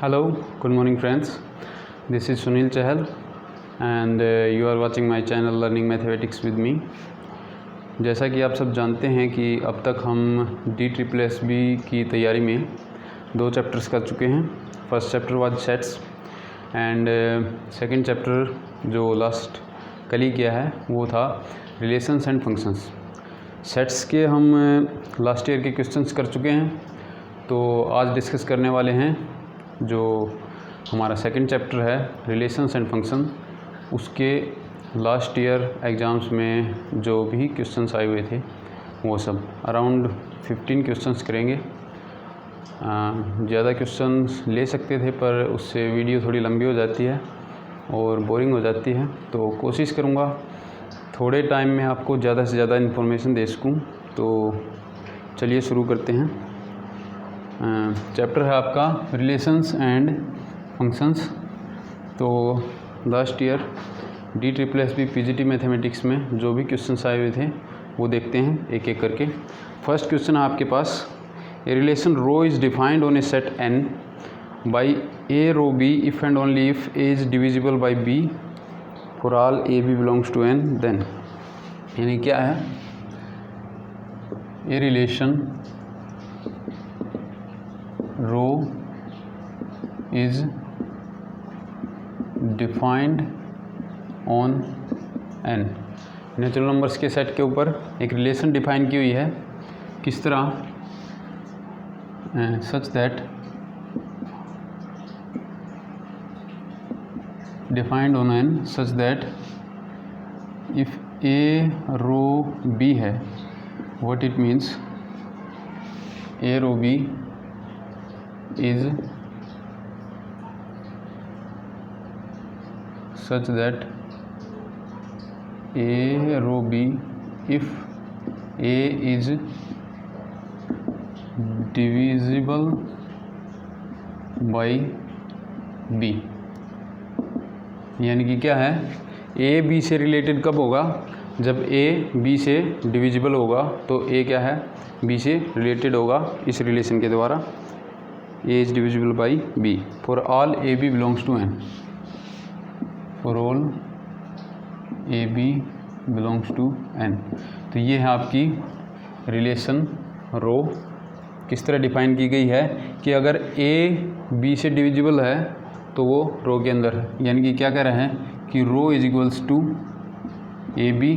Hello, good morning friends. This is Sunil Chahal and you are watching my channel Learning Mathematics with me. जैसा कि आप सब जानते हैं कि अब तक हम DSSB की तैयारी में 2 चैप्टर्स कर चुके हैं. First chapter was sets and second chapter जो लास्ट कल ही किया है वो था रिलेशंस एंड फंक्शंस. सेट्स के हम लास्ट ईयर के क्वेश्चंस कर चुके हैं, तो आज डिस्कस करने वाले हैं जो हमारा सेकंड चैप्टर है रिलेशंस एंड फंक्शन. उसके लास्ट ईयर एग्ज़ाम्स में जो भी क्वेश्चंस आए हुए थे वो सब अराउंड 15 क्वेश्चंस करेंगे. ज़्यादा क्वेश्चंस ले सकते थे पर उससे वीडियो थोड़ी लंबी हो जाती है और बोरिंग हो जाती है, तो कोशिश करूँगा थोड़े टाइम में आपको ज़्यादा से ज़्यादा इन्फॉर्मेशन दे सकूँ. तो चलिए शुरू करते हैं. चैप्टर है आपका रिलेशंस एंड फंक्शंस. तो last year DSSB PGT mathematics में जो भी क्वेश्चंस आए हुए थे वो देखते हैं एक एक करके. फर्स्ट क्वेश्चन है आपके पास, a relation rho is defined on a set N by A rho B if and only if A is divisible by B for all A B belongs to N. Then यानी क्या है, a relation rho is defined on N. Natural numbers के सेट के ऊपर एक relation define की हुई है. किस तरह? Such that defined on N such that if A rho B है, what it means A rho B is such that A row B if A is divisible by B. यानी कि क्या है, A B से related कब होगा? जब A B से डिविजिबल होगा तो A क्या है, B से रिलेटेड होगा इस रिलेशन के द्वारा. A is divisible by B for all A B belongs to N. For all A B belongs to N. तो ये है आपकी रिलेशन रो. किस तरह डिफाइन की गई है कि अगर A B से डिविजिबल है तो वो रो के अंदर है. यानी कि क्या कह रहे हैं कि rho is equals to A B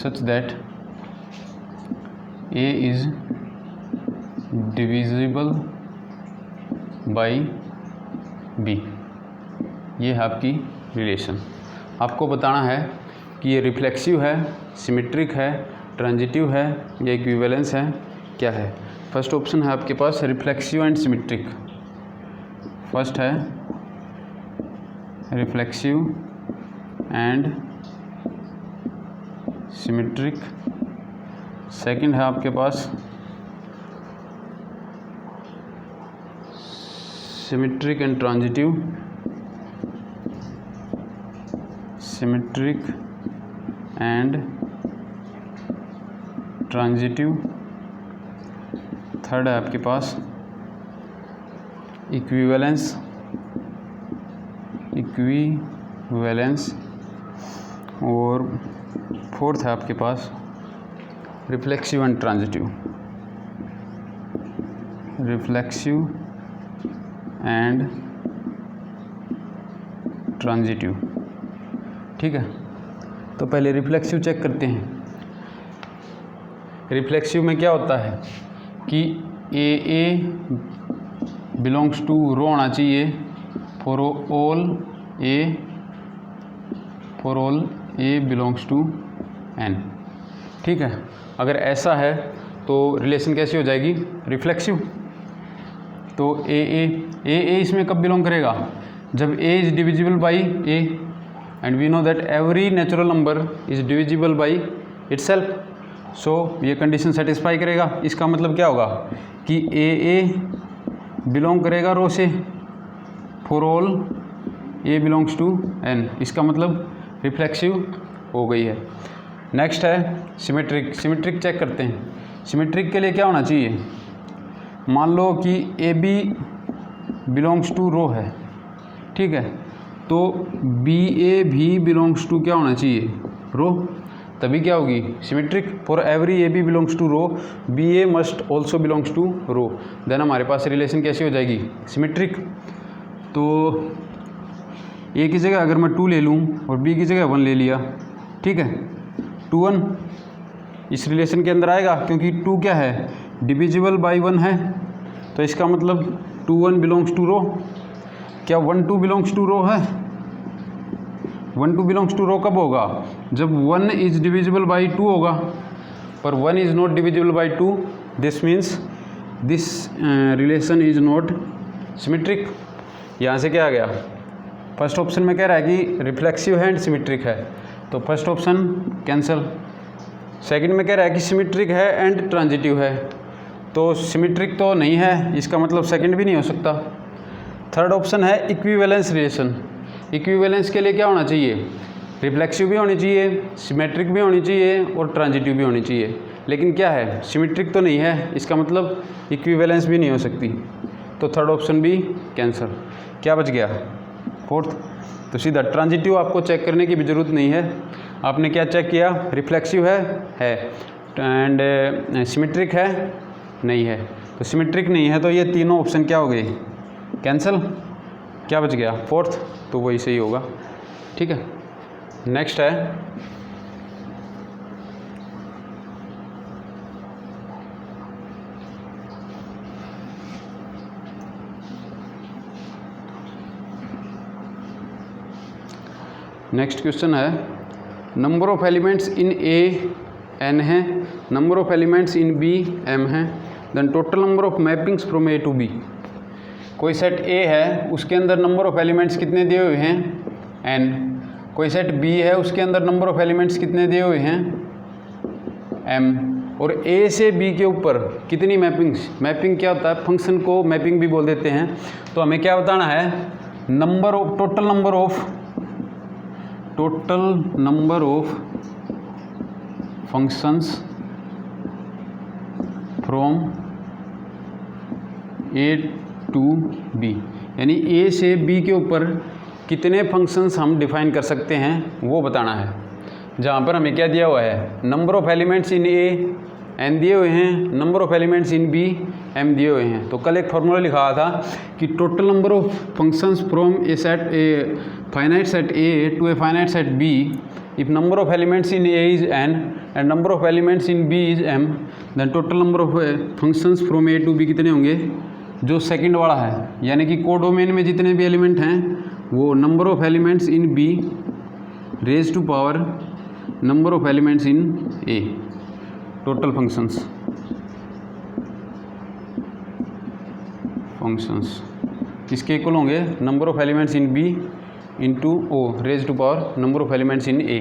such that A is divisible by B. ये है आपकी रिलेशन. आपको बताना है कि ये रिफ्लेक्सिव है, सिमेट्रिक है, ट्रांजिटिव है या इक्विवेलेंस है, क्या है. फर्स्ट ऑप्शन है आपके पास रिफ्लेक्सिव एंड सिमेट्रिक. फर्स्ट है रिफ्लेक्सिव एंड सिमेट्रिक. सेकंड है आपके पास symmetric and transitive. Symmetric and transitive. Third है आपके पास इक्विवेलेंस. इक्विवेलेंस. और फोर्थ है आपके पास reflexive and transitive. Reflexive and transitive. ठीक है, तो पहले रिफ्लेक्सिव चेक करते हैं. रिफ्लेक्सिव में क्या होता है कि A बिलोंग्स टू रो होना चाहिए for all A belongs to N. ठीक है, अगर ऐसा है तो रिलेशन कैसी हो जाएगी, रिफ्लेक्सिव. तो A इसमें कब बिलोंग करेगा, जब A is divisible by A and we know that every natural number is divisible by itself. So ये कंडीशन सेटिस्फाई करेगा. इसका मतलब क्या होगा कि A बिलोंग करेगा रो से for all A belongs to N. इसका मतलब रिफ्लेक्सिव हो गई है. नेक्स्ट है सिमेट्रिक. सिमेट्रिक चेक करते हैं. सिमेट्रिक के लिए क्या होना चाहिए, मान लो कि ए बी बिलोंग्स टू रो है, ठीक है, तो बी ए भी बिलोंग्स टू क्या होना चाहिए, रो, तभी क्या होगी, symmetric. For every A B belongs to rho B A must also belongs to rho, then हमारे पास रिलेशन कैसी हो जाएगी, सिमेट्रिक। तो ए की जगह अगर मैं 2 ले लूँ और बी की जगह 1 ले लिया, ठीक है, 2 1 इस रिलेशन के अंदर आएगा, क्योंकि 2 क्या है, डिविजिबल बाई 1 है, तो इसका मतलब 2 1 बिलोंग्स टू रो। क्या 1 2 बिलोंग्स टू रो है, 1 2 बिलोंग्स टू रो कब होगा, जब 1 इज डिविजिबल बाई 2 होगा, पर 1 is not divisible by 2, this means this relation is not symmetric. यहाँ से क्या आ गया, फर्स्ट ऑप्शन में कह रहा है कि रिफ्लेक्सिव है एंड सिमेट्रिक है, तो फर्स्ट ऑप्शन कैंसिल। सेकंड में कह रहा है कि सिमेट्रिक है एंड ट्रांजिटिव है, तो सिमेट्रिक तो नहीं है, इसका मतलब सेकंड भी नहीं हो सकता। थर्ड ऑप्शन है इक्विवेलेंस रिलेशन। इक्विवेलेंस के लिए क्या होना चाहिए, रिफ्लेक्सिव भी होनी चाहिए, सिमेट्रिक भी होनी चाहिए और ट्रांजिटिव भी होनी चाहिए, लेकिन क्या है, सिमेट्रिक तो नहीं है, इसका मतलब इक्विवेलेंस भी नहीं हो सकती, तो थर्ड ऑप्शन भी कैंसिल। क्या बच गया, फोर्थ। तो सीधा ट्रांजिटिव आपको चेक करने की भी ज़रूरत नहीं है, आपने क्या चेक किया, रिफ्लेक्सिव है एंड सिमेट्रिक है, नहीं है, तो सिमेट्रिक नहीं है, तो ये तीनों ऑप्शन क्या हो गए, कैंसिल। क्या बच गया, फोर्थ, तो वही सही होगा, ठीक है। नेक्स्ट है नेक्स्ट क्वेश्चन है, number of elements in A n है, number of elements in B m है, then total number of mappings from A to B. कोई सेट A है, उसके अंदर नंबर ऑफ एलिमेंट्स कितने दिए हुए हैं, n। कोई सेट B है, उसके अंदर नंबर ऑफ एलिमेंट्स कितने दिए हुए हैं, m। और A से B के ऊपर कितनी मैपिंग्स, मैपिंग क्या होता है, फंक्शन को मैपिंग भी बोल देते हैं, तो हमें क्या बताना है, number of total number of functions from A to B, यानी A से B के ऊपर कितने फंक्शंस हम डिफाइन कर सकते हैं वो बताना है। जहाँ पर हमें क्या दिया हुआ है, number of elements in A n दिए हुए हैं, number of elements in B m दिए हुए हैं। तो कल एक फॉर्मूला लिखा था कि total number of functions from a set a finite set A to a finite set B if number of elements in A is n and number of elements in B is m, then total number of functions from A to B कितने होंगे, जो second वाला है, यानी कि codomain में जितने भी एलिमेंट हैं वो number of elements in B raise to power number of elements in A, total functions इसके इक्वल होंगे number of elements in B into O raise to power number of elements in A।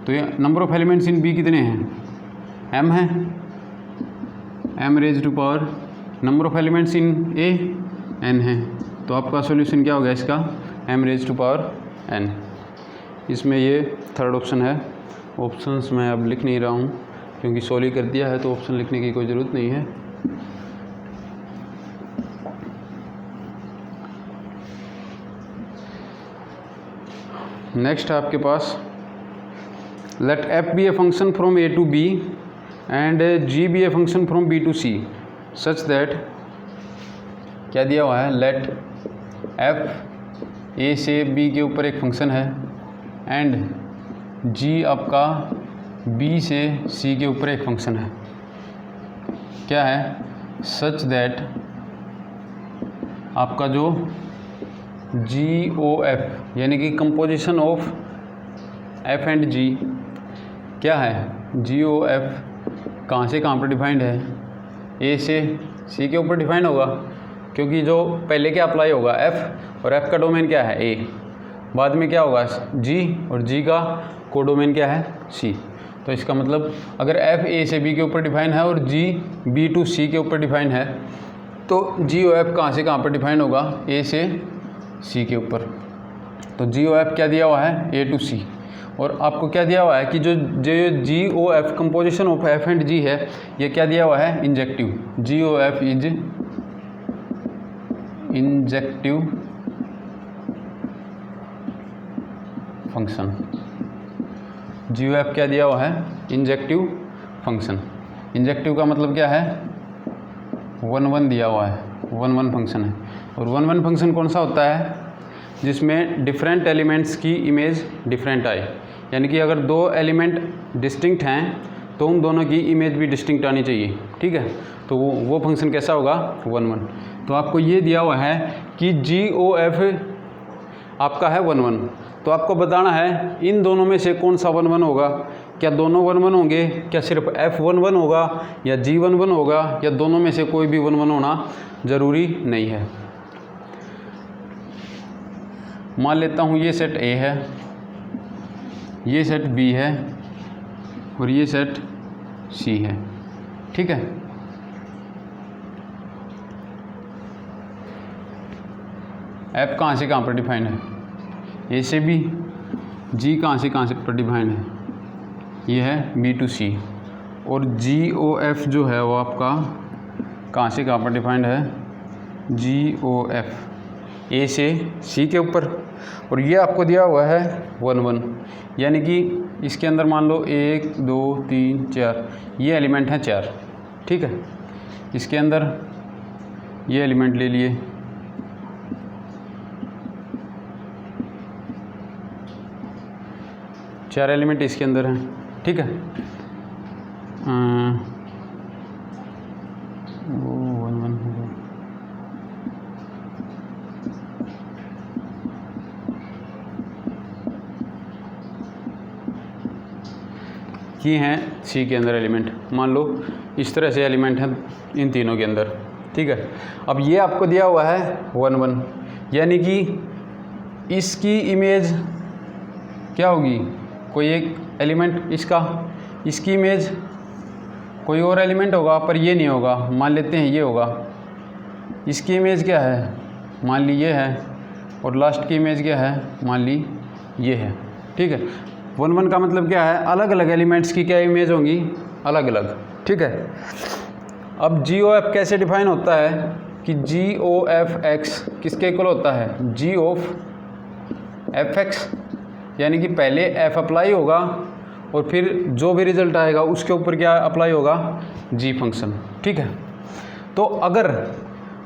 तो ये number of elements in B कितने हैं, m है, m raise to power number of elements in A n है, तो आपका solution क्या होगा इसका, m raise to power n। इसमें ये थर्ड ऑप्शन है। ऑप्शंस मैं अब लिख नहीं रहा हूँ क्योंकि सॉल्व ही कर दिया है, तो ऑप्शन लिखने की कोई ज़रूरत नहीं है। नेक्स्ट है आपके पास, let f be a function from A to B and G be a function from B to C such that, क्या दिया हुआ है, लेट f A से B के ऊपर एक फंक्शन है एंड G आपका B से C के ऊपर एक फंक्शन है, क्या है, सच दैट आपका जो GOF यानी कि composition of F and G क्या है, GOF कहाँ से कहाँ पर डिफाइंड है, A से C के ऊपर डिफाइंड होगा, क्योंकि जो पहले क्या अप्लाई होगा F, और F का डोमेन क्या है A, बाद में क्या होगा G, और G का कोडोमेन क्या है C। तो इसका मतलब अगर F A से B के ऊपर डिफाइन है और G B टू C के ऊपर डिफाइन है, तो GOF कहाँ से कहाँ पर डिफाइन होगा, A से C के ऊपर। तो GOF क्या दिया हुआ है, A टू C, और आपको क्या दिया हुआ है कि जो GOF composition of F and G है, ये क्या दिया हुआ है, injective, GOF is injective function. GOF क्या दिया हुआ है? Injective function. इंजेक्टिव का मतलब क्या है? 1 1 दिया हुआ है, 1 1 फंक्शन है। और 1 1 फंक्शन कौन सा होता है? जिसमें डिफरेंट एलिमेंट्स की इमेज डिफरेंट आए, यानी कि अगर 2 एलिमेंट डिस्टिंक्ट हैं तो उन दोनों की इमेज भी डिस्टिंक्ट आनी चाहिए, ठीक है। तो वो फंक्शन कैसा होगा? 1 1। तो आपको ये दिया हुआ है कि GOF आपका है 1 1, तो आपको बताना है इन दोनों में से कौन सा 1 1 होगा। क्या दोनों 1 1 होंगे? क्या सिर्फ F 1 1 होगा या G 1 1 होगा, या दोनों में से कोई भी 1 1 होना ज़रूरी नहीं है। मान लेता हूँ ये सेट A है, ये सेट B है और ये सेट C है, ठीक है। F कहाँ से कहाँ पर डिफाइंड है? A से B। G कहाँ से पर डिफाइंड है? ये है B to C। और GOF जो है वो आपका कहाँ से कहाँ पर डिफाइंड है? GOF A से C के ऊपर। और ये आपको दिया हुआ है 1 1, यानी कि इसके अंदर मान लो 1 2 3 4 ये एलिमेंट हैं 4, ठीक है। इसके अंदर ये एलिमेंट ले लिए, चार एलिमेंट इसके अंदर हैं, ठीक है। वो 1 1 होगा। ये हैं सी के अंदर एलिमेंट, मान लो इस तरह से एलिमेंट हैं इन तीनों के अंदर, ठीक है। अब ये आपको दिया हुआ है 1 1, यानी कि इसकी इमेज क्या होगी? कोई एक एलिमेंट इसकी इमेज कोई और एलिमेंट होगा, पर ये नहीं होगा। मान लेते हैं ये होगा। इसकी इमेज क्या है? मान ली ये है। और लास्ट की इमेज क्या है? मान ली ये है, ठीक है। 1 1 का मतलब क्या है? अलग अलग एलिमेंट्स की क्या इमेज होंगी? अलग अलग, ठीक है। अब GOF कैसे डिफाइन होता है कि GOF(x) किसके इक्वल होता है? G ऑफ fx, यानी कि पहले f अप्लाई होगा और फिर जो भी रिजल्ट आएगा उसके ऊपर क्या अप्लाई होगा? G फंक्शन, ठीक है। तो अगर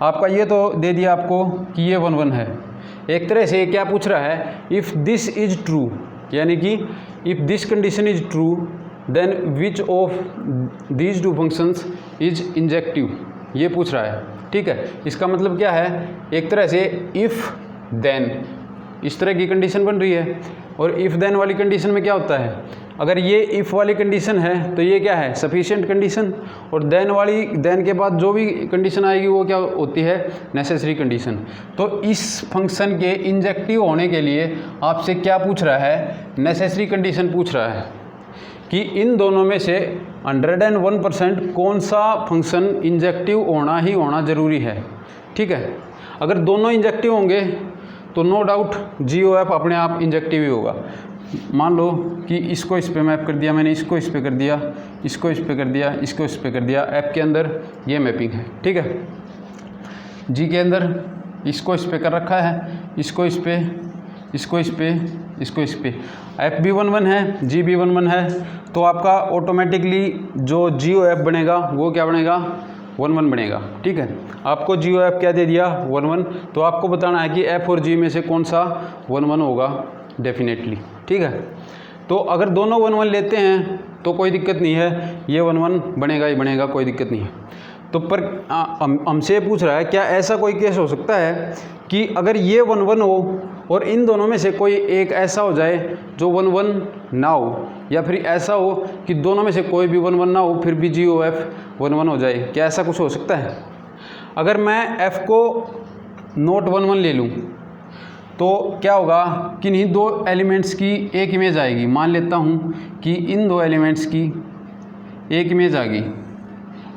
आपका ये तो दे दिया आपको कि ये 1 1 है, एक तरह से क्या पूछ रहा है? इफ़ दिस इज ट्रू, यानी कि if this condition is true then which of these two functions is injective, ये पूछ रहा है, ठीक है। इसका मतलब क्या है? एक तरह से इफ़ देन इस तरह की कंडीशन बन रही है। और इफ़ देन वाली कंडीशन में क्या होता है? अगर ये इफ़ वाली कंडीशन है तो ये क्या है? Sufficient condition. और देन के बाद जो भी कंडीशन आएगी वो क्या होती है? Necessary condition. तो इस फंक्शन के इंजेक्टिव होने के लिए आपसे क्या पूछ रहा है? नेसेसरी कंडीशन पूछ रहा है कि इन दोनों में से 101% कौन सा फंक्शन इंजेक्टिव होना ही होना ज़रूरी है, ठीक है। अगर दोनों इंजेक्टिव होंगे तो नो डाउट GOF अपने आप इंजेक्टिव ही होगा। मान लो कि इसको इस पे मैप कर दिया मैंने, इसको इस पे कर दिया, इसको इस पे कर दिया, इसको इस पे कर दिया। F के अंदर ये मैपिंग है, ठीक है। G के अंदर इसको इस पे कर रखा है, इसको इस पे, इसको इस पे, इसको इस पे। F भी 1 1 है, G भी 1 1 है, तो आपका ऑटोमेटिकली जो GOF बनेगा वो क्या बनेगा? 1 1 बनेगा, ठीक है। आपको GOF क्या दे दिया? 1 1। तो आपको बताना है कि F और G में से कौन सा 1 1 होगा डेफिनेटली, ठीक है। तो अगर दोनों 1 1 लेते हैं तो कोई दिक्कत नहीं है, ये 1 1 बनेगा ही बनेगा, कोई दिक्कत नहीं है। तो पर हमसे पूछ रहा है क्या ऐसा कोई केस हो सकता है कि अगर ये 1 1 हो और इन दोनों में से कोई एक ऐसा हो जाए जो 1 1 ना हो, या फिर ऐसा हो कि दोनों में से कोई भी 1 1 ना हो फिर भी GOF 1 1 हो जाए? क्या ऐसा कुछ हो सकता है? अगर मैं F को नोट 1 1 ले लूँ तो क्या होगा? किन्हीं दो एलिमेंट्स की एक इमेज आएगी। मान लेता हूँ कि इन दो एलिमेंट्स की एक इमेज आ गई,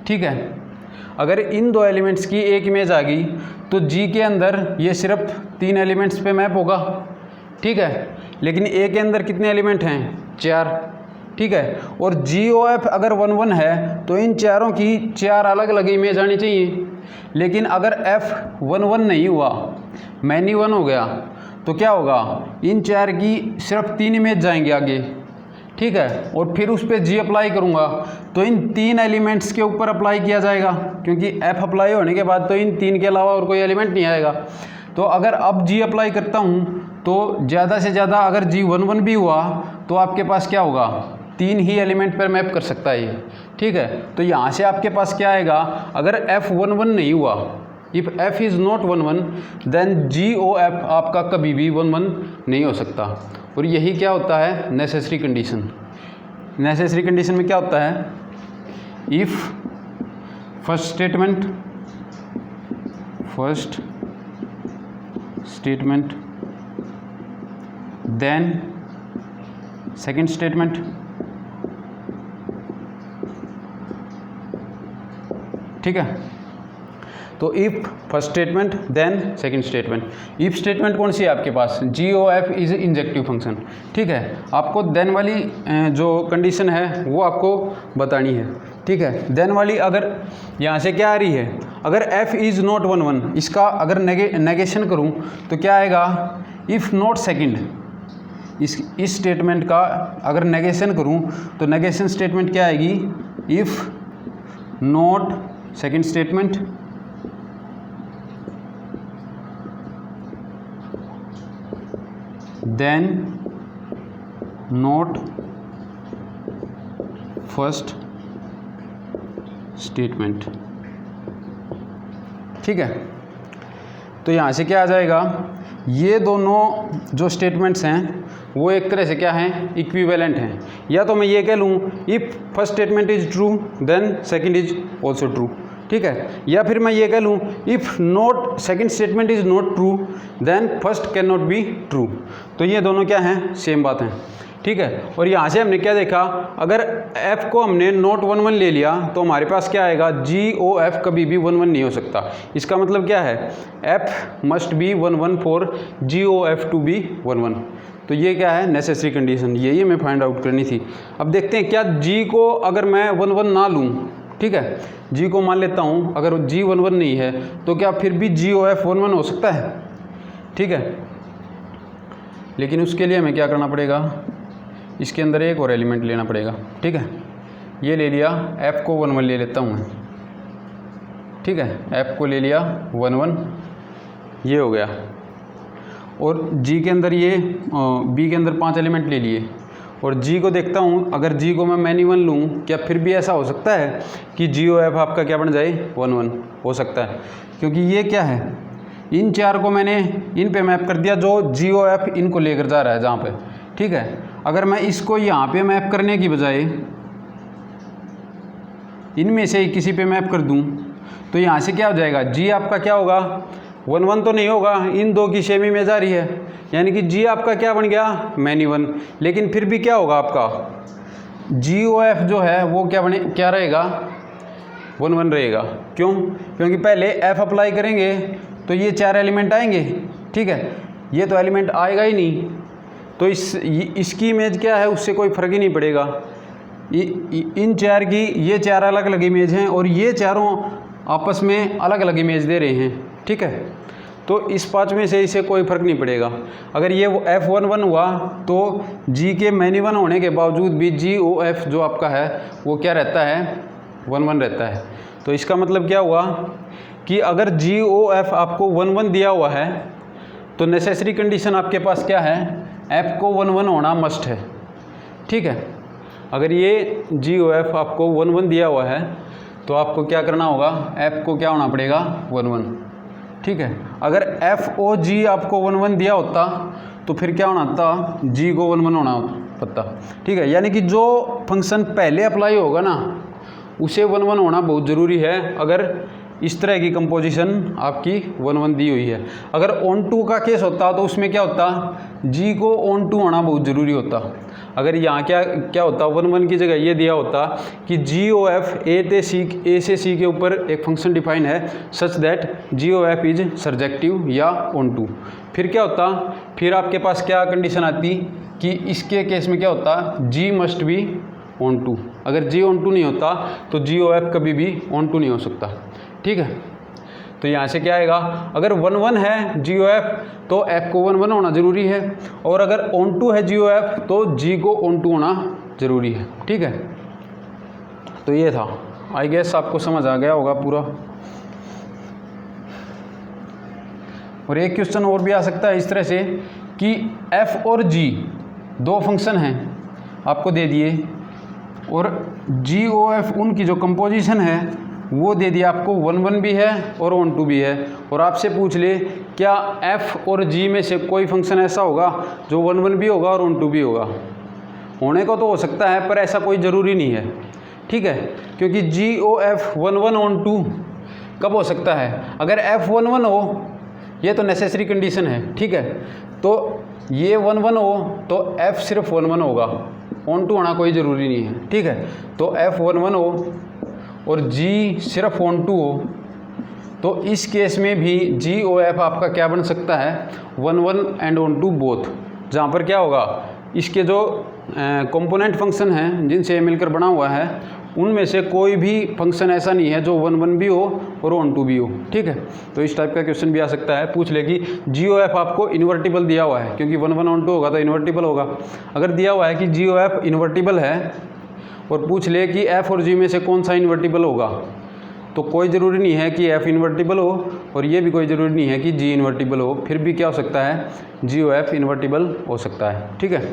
ठीक है। अगर इन दो एलिमेंट्स की एक इमेज आ गई तो G के अंदर ये सिर्फ 3 एलिमेंट्स पे मैप होगा, ठीक है। लेकिन A के अंदर कितने एलिमेंट हैं? 4, ठीक है। और GOF अगर 1 1 है तो इन चारों की 4 अलग अलग इमेज आनी चाहिए। लेकिन अगर F 1 1 नहीं हुआ, मैनी 1 हो गया, तो क्या होगा, इन 4 की सिर्फ 3 इमेज जाएंगे आगे, ठीक है। और फिर उस पर G अप्लाई करूँगा तो इन 3 एलिमेंट्स के ऊपर अप्लाई किया जाएगा, क्योंकि F अप्लाई होने के बाद तो इन 3 के अलावा और कोई एलिमेंट नहीं आएगा। तो अगर अब G अप्लाई करता हूँ तो ज़्यादा से ज़्यादा अगर G 1 1 भी हुआ तो आपके पास क्या होगा, 3 ही एलिमेंट पर मैप कर सकता है ये, ठीक है। तो यहाँ से आपके पास क्या आएगा, अगर F 1 1 नहीं हुआ, if F is not 1 1 then GOF आपका कभी भी 1 1 नहीं हो सकता। और यही क्या होता है, नेसेसरी कंडीशन। नेसेसरी कंडीशन में क्या होता है, if first statement then second statement, ठीक है। तो if first statement then second statement. If statement कौन सी है आपके पास, GOF इज इंजेक्टिव फंक्शन, ठीक है। आपको देन वाली जो कंडीशन है वो आपको बतानी है, ठीक है। देन वाली अगर यहाँ से क्या आ रही है, अगर F इज़ नॉट 1 1, इसका अगर नेगेशन करूँ तो क्या आएगा, इफ़ नॉट सेकंड, इस स्टेटमेंट का अगर नेगेशन करूँ तो नेगेशन स्टेटमेंट क्या आएगी, if not second statement then not first statement, ठीक है। तो यहाँ से क्या आ जाएगा, ये दोनों जो स्टेटमेंट्स हैं वो एक तरह से क्या हैं, इक्विवेलेंट हैं। या तो मैं ये कह लूँ, if first statement is true then second is also true, ठीक है। या फिर मैं ये कह लूँ, if not second statement is not true then first can not be true. तो ये दोनों क्या हैं, सेम बात हैं, ठीक है। और यहाँ से हमने क्या देखा, अगर F को हमने नॉट 1 1 ले लिया तो हमारे पास क्या आएगा, GOF कभी भी 1 1 नहीं हो सकता। इसका मतलब क्या है, F must be 1 1 for GOF to be 1 1। तो ये क्या है, नेसेसरी कंडीशन, यही हमें फाइंड आउट करनी थी। अब देखते हैं क्या G को अगर मैं 1 1 ना लूँ, ठीक है, G को मान लेता हूँ, अगर G 1 1 नहीं है तो क्या फिर भी GOF 1 1 हो सकता है, ठीक है। लेकिन उसके लिए हमें क्या करना पड़ेगा, इसके अंदर एक और एलिमेंट लेना पड़ेगा, ठीक है। ये ले लिया, F को 1 1 ले लेता हूँ मैं, ठीक है। F को ले लिया 1 1, ये हो गया। और G के अंदर ये B के अंदर 5 एलिमेंट ले लिए। और G को देखता हूँ, अगर G को मैं मैनी 1 लूँ, क्या फिर भी ऐसा हो सकता है कि GOF आपका क्या बन जाए, 1 1 हो सकता है। क्योंकि ये क्या है, इन 4 को मैंने इन पे मैप कर दिया, जो GOF इनको लेकर जा रहा है जहाँ पे, ठीक है। अगर मैं इसको यहाँ पे मैप करने की बजाय इनमें से किसी पे मैप कर दूँ तो यहाँ से क्या हो जाएगा, G आपका क्या होगा, 1 1 तो नहीं होगा, इन दो की सेम इमेज आ रही है, यानी कि G आपका क्या बन गया, मैनी 1। लेकिन फिर भी क्या होगा आपका GOF जो है वो क्या रहेगा, 1 1 रहेगा। क्यों, क्योंकि पहले F अप्लाई करेंगे तो ये 4 एलिमेंट आएंगे, ठीक है। ये तो एलिमेंट आएगा ही नहीं, तो इसकी इमेज क्या है, उससे कोई फ़र्क ही नहीं पड़ेगा। इन 4 की ये 4 अलग अलग इमेज हैं और ये चारों आपस में अलग अलग इमेज दे रहे हैं, ठीक है। तो इस 5 में से इसे कोई फ़र्क नहीं पड़ेगा। अगर ये F 1 1 हुआ तो G के मैनी 1 होने के बावजूद भी GOF जो आपका है वो क्या रहता है, 1 1 रहता है। तो इसका मतलब क्या हुआ कि अगर GOF आपको 1 1 दिया हुआ है तो नेसेसरी कंडीशन आपके पास क्या है, F को 1 1 होना मस्ट है, ठीक है। अगर ये GOF आपको 1 1 दिया हुआ है तो आपको क्या करना होगा, F को क्या होना पड़ेगा, 1 1, ठीक है। अगर FOG आपको 1 1 दिया होता तो फिर क्या होना था, G को 1 1 होना पड़ता, ठीक है। यानी कि जो फंक्शन पहले अप्लाई होगा ना उसे 1 1 होना बहुत ज़रूरी है, अगर इस तरह की कंपोजिशन आपकी 1 1 दी हुई है। अगर ऑन टू का केस होता तो उसमें क्या होता, G को ऑन टू होना बहुत ज़रूरी होता। अगर यहाँ क्या होता, 1 1 की जगह ये दिया होता कि GOF A से C के ऊपर एक फंक्शन डिफाइन है such that GOF is surjective या ऑन टू। फिर क्या होता, फिर आपके पास क्या कंडीशन आती, कि इसके केस में क्या होता, G must be onto. अगर G ऑन टू नहीं होता तो GOF कभी भी ऑन टू नहीं हो सकता। ठीक है, तो यहाँ से क्या आएगा, अगर 1 1 है GOF तो F को 1 1 होना ज़रूरी है, और अगर ऑन टू है GOF तो G को ऑन टू होना ज़रूरी है। ठीक है, तो ये था, आई गेस आपको समझ आ गया होगा पूरा। और एक क्वेश्चन और भी आ सकता है इस तरह से कि F और G दो फंक्शन हैं आपको दे दिए, और GOF उनकी जो कंपोजिशन है वो दे दिया आपको, 1 1 भी है और ऑन टू भी है, और आपसे पूछ ले क्या F और G में से कोई फंक्शन ऐसा होगा जो 1 1 भी होगा और ऑन टू भी होगा। होने को तो हो सकता है पर ऐसा कोई ज़रूरी नहीं है। ठीक है, क्योंकि GOF 1 1 ऑन टू कब हो सकता है, अगर F 1 1 हो, ये तो नेसेसरी कंडीशन है। ठीक है, तो ये 1 1 हो तो F सिर्फ 1 1 होगा, ऑन टू होना कोई ज़रूरी नहीं है। ठीक है, तो F 1 1 हो और G सिर्फ ऑन टू हो, तो इस केस में भी GOF आपका क्या बन सकता है, 1 1 एंड ऑन टू बोथ, जहाँ पर क्या होगा, इसके जो कंपोनेंट फंक्शन हैं जिनसे ये मिलकर बना हुआ है उनमें से कोई भी फंक्शन ऐसा नहीं है जो 1 1 भी हो और ऑन टू भी हो। ठीक है, तो इस टाइप का क्वेश्चन भी आ सकता है, पूछ ले कि GOF आपको इन्वर्टिबल दिया हुआ है, क्योंकि 1 1 ऑन टू होगा तो इन्वर्टिबल होगा। अगर दिया हुआ है कि GOF इन्वर्टिबल है और पूछ ले कि F और G में से कौन सा इन्वर्टिबल होगा, तो कोई ज़रूरी नहीं है कि F इन्वर्टिबल हो और ये भी कोई ज़रूरी नहीं है कि G इन्वर्टिबल हो, फिर भी क्या हो सकता है, GOF इन्वर्टिबल हो सकता है। ठीक है,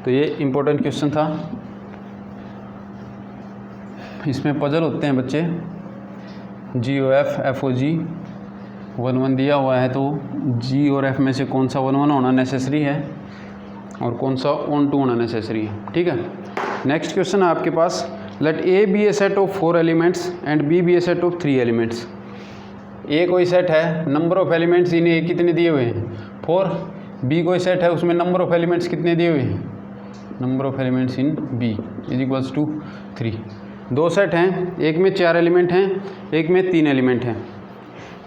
तो ये इम्पोर्टेंट क्वेश्चन था, इसमें पजल होते हैं बच्चे। GOF F और G 1 1 दिया हुआ है तो G और F में से कौन सा 1 1 होना नेसेसरी है और कौन सा ऑन टू होना नेसेसरी है। ठीक है, नेक्स्ट क्वेश्चन है आपके पास, let A be a set of 4 elements and B be a set of 3 elements. A कोई सेट है, number of elements in A कितने दिए हुए हैं, 4। B कोई सेट है, उसमें नंबर ऑफ एलिमेंट्स कितने दिए हुए हैं, number of elements in B is equals to 3। दो सेट हैं, एक में 4 एलिमेंट हैं, एक में 3 एलिमेंट हैं।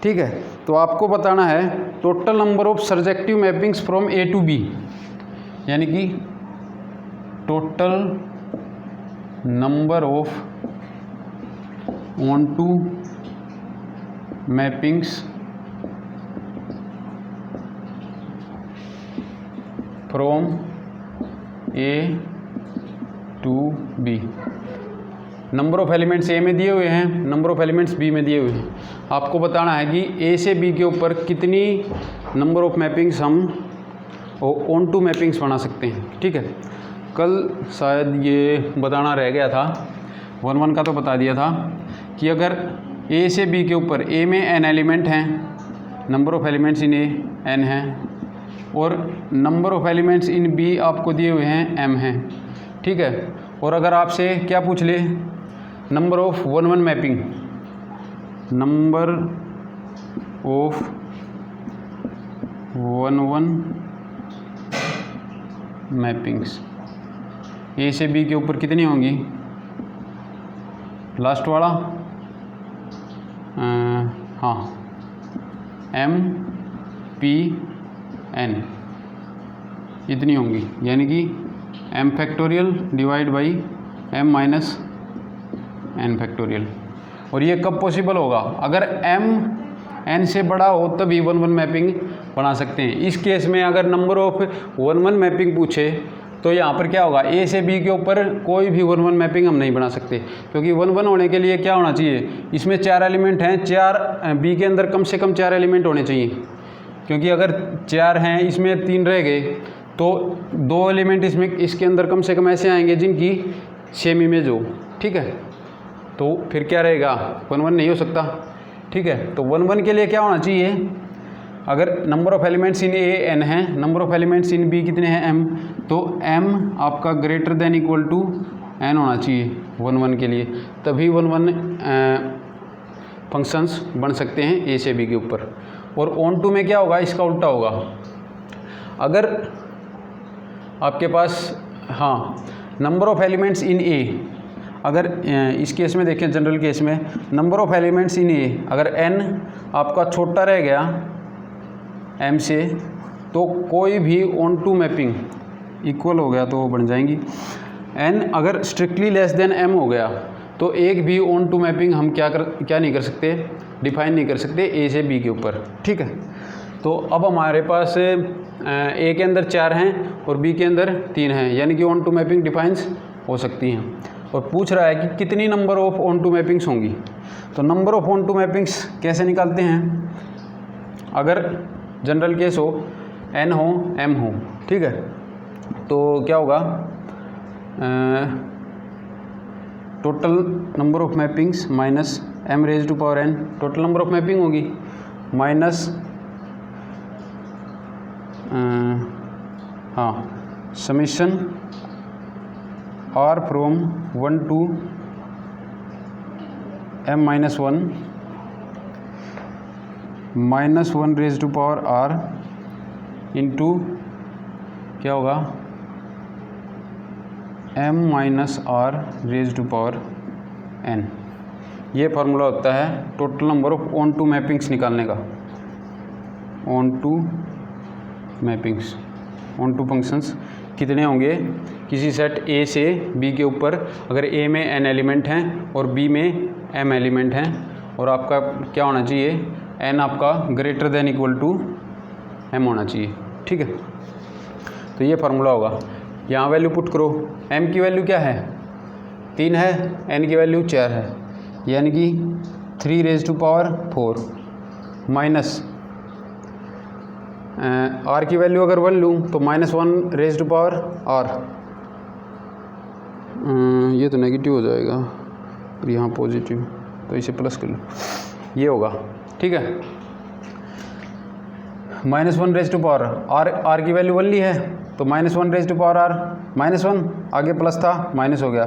ठीक है, तो आपको बताना है total number of surjective mappings from A to B, यानी कि total number of onto mappings from A to B। Number of elements A में दिए हुए हैं, नंबर ऑफ एलिमेंट्स B में दिए हुए हैं। आपको बताना है कि A से B के ऊपर कितनी नंबर ऑफ मैपिंग्स हम ऑन टू मैपिंग्स बना सकते हैं। ठीक है, कल शायद ये बताना रह गया था, 1 1 का तो बता दिया था कि अगर A से B के ऊपर A में n एलिमेंट हैं, number of elements in A n हैं, और number of elements in B आपको दिए हुए हैं m हैं। ठीक है, और अगर आपसे क्या पूछ ले, number of 1 1 mapping, number of 1 1 mappings A से B के ऊपर कितनी होंगी, लास्ट वाला हाँ M P N इतनी होंगी, यानी कि m factorial divide by m minus n factorial. और ये कब पॉसिबल होगा, अगर m n से बड़ा हो तभी 1 1 मैपिंग बना सकते हैं। इस केस में अगर नंबर ऑफ 1 1 मैपिंग पूछे तो यहाँ पर क्या होगा, A से B के ऊपर कोई भी 1 1 मैपिंग हम नहीं बना सकते, क्योंकि 1 1 होने के लिए क्या होना चाहिए, इसमें 4 एलिमेंट हैं, 4 B के अंदर कम से कम 4 एलिमेंट होने चाहिए, क्योंकि अगर 4 हैं इसमें 3 रह गए तो 2 एलिमेंट इसमें इसके अंदर कम से कम ऐसे आएंगे जिनकी सेम इमेज हो। ठीक है, तो फिर क्या रहेगा, 1 1 नहीं हो सकता। ठीक है, तो 1 1 के लिए क्या होना चाहिए, अगर number of elements in A n है, number of elements in B कितने हैं m, तो m आपका greater than equal to n होना चाहिए 1 1 के लिए, तभी 1 1 फंक्शंस बन सकते हैं A से B के ऊपर। और ऑन टू में क्या होगा, इसका उल्टा होगा। अगर आपके पास हाँ number of elements in A, अगर इस केस में देखें, जनरल केस में number of elements in A अगर n आपका छोटा रह गया m से, तो कोई भी ऑन टू मैपिंग इक्वल हो गया तो वो बन जाएंगी। n अगर स्ट्रिक्टली लेस देन m हो गया तो एक भी ऑन टू मैपिंग हम क्या नहीं कर सकते, डिफाइन नहीं कर सकते a से b के ऊपर, ठीक है। तो अब हमारे पास a के अंदर 4 हैं और b के अंदर 3 हैं, यानी कि ऑन टू मैपिंग डिफाइंस हो सकती हैं। और पूछ रहा है कि कितनी number of onto mappings होंगी। तो number of onto mappings कैसे निकालते हैं, अगर जनरल केस हो n हो m हो, ठीक है, तो क्या होगा, total number of mappings minus m raise to power n, total number of mapping होगी minus summation r from 1 to m minus 1 minus 1 raise to power r into क्या होगा m minus r raise to power n। ये formula होता है total number of onto mappings निकालने का। Onto mappings, onto functions कितने होंगे किसी सेट A से B के ऊपर, अगर A में n एलिमेंट हैं और B में m एलिमेंट हैं, और आपका क्या होना चाहिए, n आपका greater than equal to m होना चाहिए, ठीक है। तो ये फार्मूला होगा। यहाँ वैल्यू पुट करो, m की वैल्यू क्या है 3 है, n की वैल्यू 4 है, यानी कि 3 raise to power 4 minus r की वैल्यू अगर 1 लूँ तो minus 1 raise to power r, ये तो नेगेटिव हो जाएगा और यहाँ पॉजिटिव, तो इसे प्लस कर लो, ये होगा, ठीक है। Minus 1 raise to power r की वैल्यू 1 ली है तो minus 1 raise to power r minus 1, आगे प्लस था माइनस हो गया।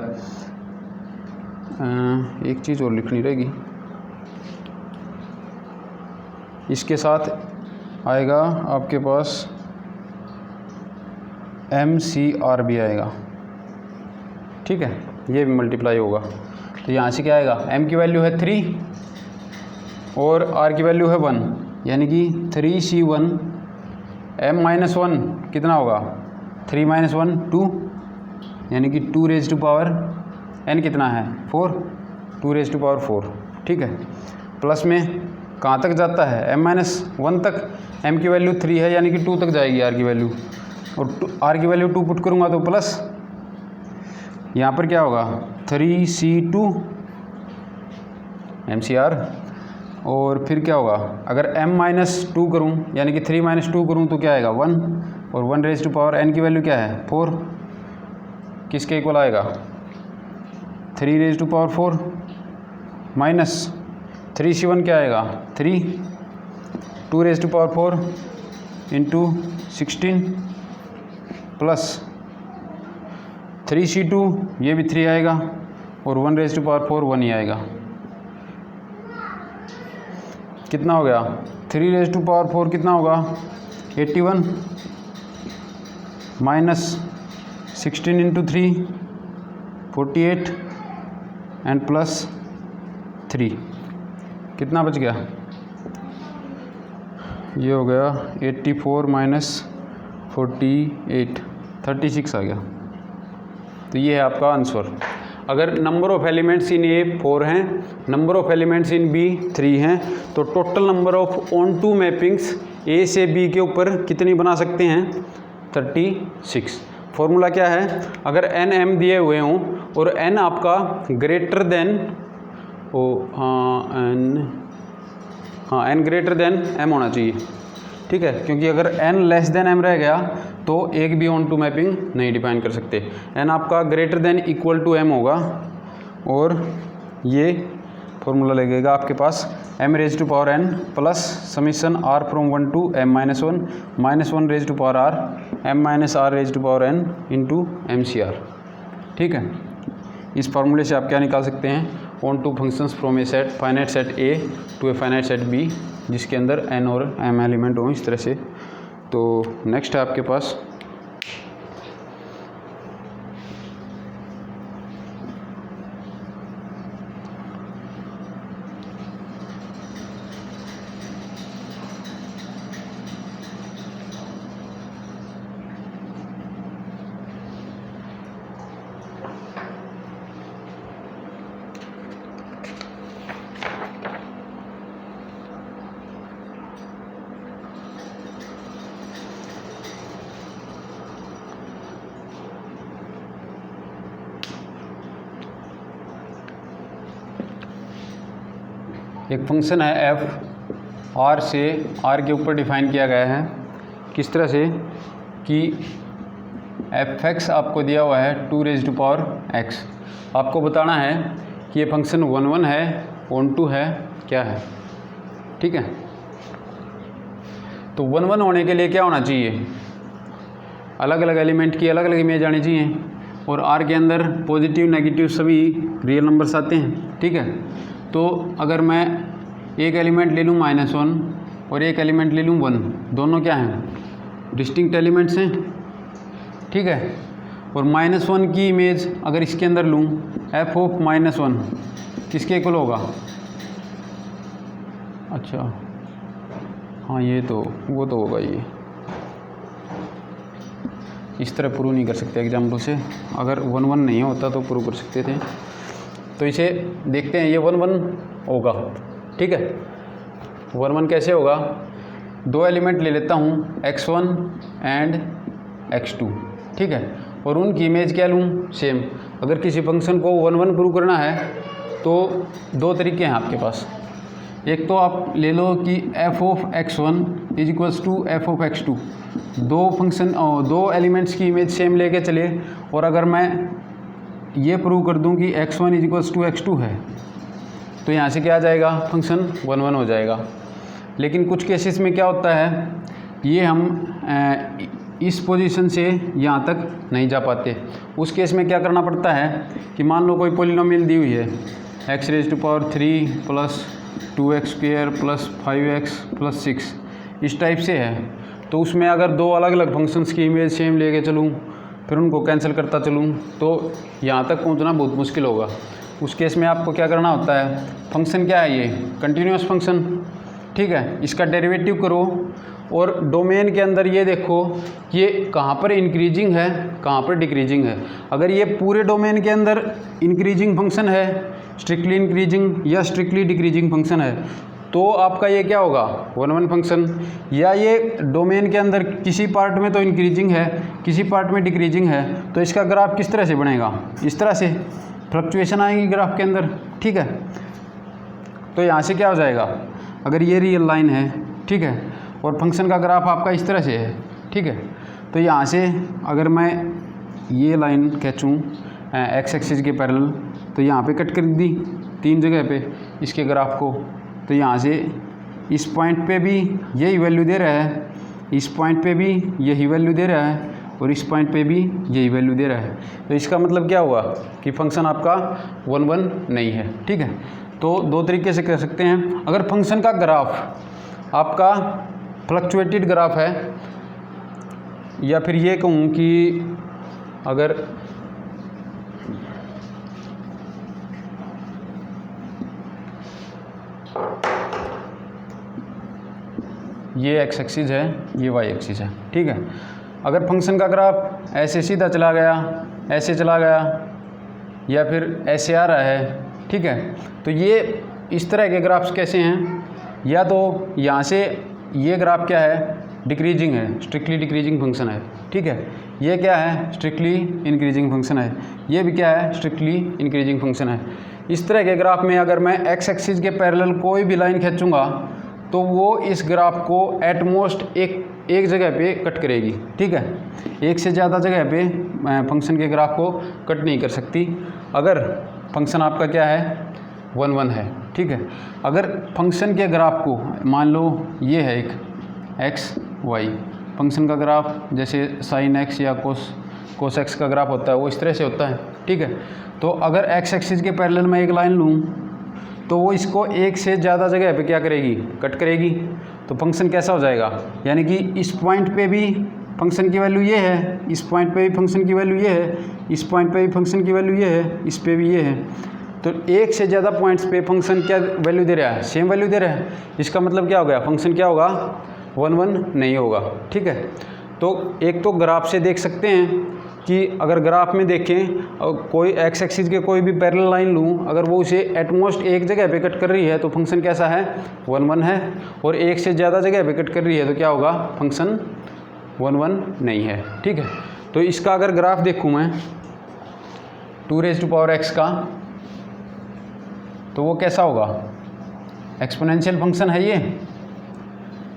एक चीज़ और लिखनी रहेगी, इसके साथ आएगा आपके पास MCR भी आएगा, ठीक है, ये भी मल्टीप्लाई होगा। तो यहाँ से क्या आएगा, m की वैल्यू है 3 और r की वैल्यू है 1, यानी कि 3C1 m माइनस 1 कितना होगा 3 माइनस 1 2, यानी कि 2 रेज टू पावर n कितना है 4, 2 रेज टू पावर 4, ठीक है। प्लस में कहाँ तक जाता है m माइनस 1 तक, m की वैल्यू 3 है यानी कि 2 तक जाएगी r की वैल्यू, और r की वैल्यू 2 पुट करूँगा तो प्लस, यहाँ पर क्या होगा 3C2 MCR, और फिर क्या होगा अगर m माइनस 2 करूँ यानी कि 3 माइनस 2 करूँ तो क्या आएगा 1, और 1 रेज टू पावर n की वैल्यू क्या है 4, किसके इक्वल आएगा 3 raise to power 4 minus 3C1 क्या आएगा 3, 2 raise to power 4 into 16 plus 3C2 ये भी 3 आएगा, और 1 रेज टू पावर 4 1 ही आएगा। कितना हो गया 3 रेज टू पावर 4 कितना होगा 81 माइनस 16 इंटू 3 48 एंड प्लस 3, कितना बच गया, ये हो गया 84 माइनस 48 36 आ गया। तो ये है आपका आंसर। अगर number of elements in A 4 हैं, number of elements in B 3 हैं, तो total number of onto mappings A से बी के ऊपर कितनी बना सकते हैं 36। फॉर्मूला क्या है, अगर एन एम दिए हुए हों और एन आपका greater than n greater than m होना चाहिए, ठीक है, क्योंकि अगर n लेस देन m रह गया तो एक भी ऑन टू मैपिंग नहीं डिफाइन कर सकते। n आपका greater than equal to m होगा, और ये फॉर्मूला लगेगा आपके पास m raise to power n plus summation r from 1 to m minus 1 minus 1 raise to power r m minus r raise to power n into MCR, ठीक है। इस फार्मूले से आप क्या निकाल सकते हैं, onto functions from a set finite set A to a finite set B, जिसके अंदर n और m एलिमेंट हों इस तरह से। तो नेक्स्ट है आपके पास एक फंक्शन है एफ, आर से आर के ऊपर डिफाइन किया गया है। किस तरह से कि एफ एक्स आपको दिया हुआ है 2⁻x। आपको बताना है कि ये फंक्शन 1 है, 1 है, क्या है। ठीक है, तो 1 होने के लिए क्या होना चाहिए, अलग अलग एलिमेंट की अलग अलग इमेज आनी चाहिए, और आर के अंदर पॉजिटिव नेगेटिव सभी रियल नंबर्स आते हैं। ठीक है, तो अगर मैं एक एलिमेंट ले लूँ -1 और एक एलिमेंट ले लूँ 1, दोनों क्या हैं, डिस्टिंक्ट एलिमेंट्स हैं। ठीक है, और -1 की इमेज अगर इसके अंदर लूँ, एफ ऑफ -1 किसके इक्वल होगा, अच्छा हाँ ये तो वो तो होगा, ये इस तरह प्रूव नहीं कर सकते एग्जाम्पल से, अगर 1 नहीं होता तो प्रूव कर सकते थे। तो इसे देखते हैं, ये 1 होगा। ठीक है, 1 कैसे होगा, दो एलिमेंट ले लेता हूँ x1 एंड x2। ठीक है, और उनकी इमेज क्या लूँ, सेम। अगर किसी फंक्शन को 1 प्रूव करना है तो दो तरीके हैं आपके पास। एक तो आप ले लो कि f of x1 is equals to f of x2, दो एलिमेंट्स की इमेज सेम लेके चले, और अगर मैं ये प्रूव कर दूं कि x1 is equals to x2 है, तो यहाँ से क्या आ जाएगा, फंक्शन 1 हो जाएगा। लेकिन कुछ केसेस में क्या होता है, ये हम इस पोजीशन से यहाँ तक नहीं जा पाते। उस केस में क्या करना पड़ता है कि मान लो कोई पॉलिनोमियल दी हुई है x⁻³ plus 2x² plus 5x plus 6, इस टाइप से है। तो उसमें अगर दो अलग अलग फंक्शंस की इमेज सेम लेके चलूँ, फिर उनको कैंसिल करता चलूँ, तो यहाँ तक पहुँचना बहुत मुश्किल होगा। उस केस में आपको क्या करना होता है, फंक्शन क्या है, ये कंटिन्यूस फंक्शन। ठीक है, इसका डेरिवेटिव करो और डोमेन के अंदर ये देखो कि ये कहाँ पर इंक्रीजिंग है, कहाँ पर डिक्रीजिंग है। अगर ये पूरे डोमेन के अंदर इंक्रीजिंग फंक्शन है, स्ट्रिक्टली इंक्रीजिंग या स्ट्रिक्टली डिक्रीजिंग फंक्शन है, तो आपका ये क्या होगा, 1 फंक्शन। या ये डोमेन के अंदर किसी पार्ट में तो इंक्रीजिंग है, किसी पार्ट में डिक्रीजिंग है, तो इसका ग्राफ किस तरह से बनेगा, इस तरह से फ्लक्चुएशन आएगी ग्राफ के अंदर। ठीक है, तो यहाँ से क्या हो जाएगा, अगर ये रियल लाइन है, ठीक है, और फंक्शन का ग्राफ आपका इस तरह से है। ठीक है, तो यहाँ से अगर मैं ये लाइन खींचूँ एक्स एक्सिस के पैरेलल, तो यहाँ पे कट कर दी 3 जगह पे इसके ग्राफ को, तो यहाँ से इस पॉइंट पे भी यही वैल्यू दे रहा है, इस पॉइंट पे भी यही वैल्यू दे रहा है, और इस पॉइंट पे भी यही वैल्यू दे रहा है। तो इसका मतलब क्या हुआ कि फंक्शन आपका 1 नहीं है। ठीक है, तो दो तरीके से कर सकते हैं। अगर फंक्शन का ग्राफ आपका फ्लक्चुएटेड ग्राफ है, या फिर ये कहूँ कि अगर ये एक्स एक्सिस है, ये वाई एक्सिस है। ठीक है, अगर फंक्शन का ग्राफ ऐसे सीधा चला गया, ऐसे चला गया, या फिर ऐसे आ रहा है, ठीक है, तो ये इस तरह के ग्राफ्स कैसे हैं, या तो यहाँ से ये ग्राफ क्या है, डिक्रीजिंग है, स्ट्रिक्टली डिक्रीजिंग फंक्शन है। ठीक है, ये क्या है, स्ट्रिक्टली इंक्रीजिंग फंक्शन है, ये भी क्या है, स्ट्रिक्टली इंक्रीजिंग फंक्शन है। इस तरह के ग्राफ में अगर मैं एक्स एक्सिस के पैरेलल कोई भी लाइन खींचूंगा, तो वो इस ग्राफ को एटमोस्ट एक जगह पे कट करेगी। ठीक है, एक से ज़्यादा जगह पे फंक्शन के ग्राफ को कट नहीं कर सकती, अगर फंक्शन आपका क्या है, 1 है। ठीक है, अगर फंक्शन के ग्राफ को मान लो ये है एक एक्स वाई, फंक्शन का ग्राफ जैसे साइन एक्स या कोस एक्स का ग्राफ होता है, वो इस तरह से होता है। ठीक है, तो अगर एक्स एक्सिस के पैरेलल में एक लाइन लूँ, तो वो इसको एक से ज़्यादा जगह पे क्या करेगी, कट करेगी। तो फंक्शन कैसा हो जाएगा, यानी कि इस पॉइंट पे भी फंक्शन की वैल्यू ये है, इस पॉइंट पे भी फंक्शन की वैल्यू ये है, इस पॉइंट पे भी फंक्शन की वैल्यू ये है, इस पे भी ये है। तो एक से ज़्यादा पॉइंट्स पे फंक्शन क्या वैल्यू दे रहा है, सेम वैल्यू दे रहा है। इसका मतलब क्या हो गया, फंक्शन क्या होगा, 1 नहीं होगा। ठीक है, तो एक तो ग्राफ से देख सकते हैं कि अगर ग्राफ में देखें और कोई एक्स एक्सिस के कोई भी पैरेलल लाइन लूँ, अगर वो उसे एटमोस्ट एक जगह पे कट कर रही है तो फंक्शन कैसा है, 1 है, और एक से ज़्यादा जगह पे कट कर रही है तो क्या होगा, फंक्शन 1 नहीं है। ठीक है, तो इसका अगर ग्राफ देखूँ मैं 2⁻x का, तो वो कैसा होगा, एक्सपोनेंशियल फंक्शन है ये।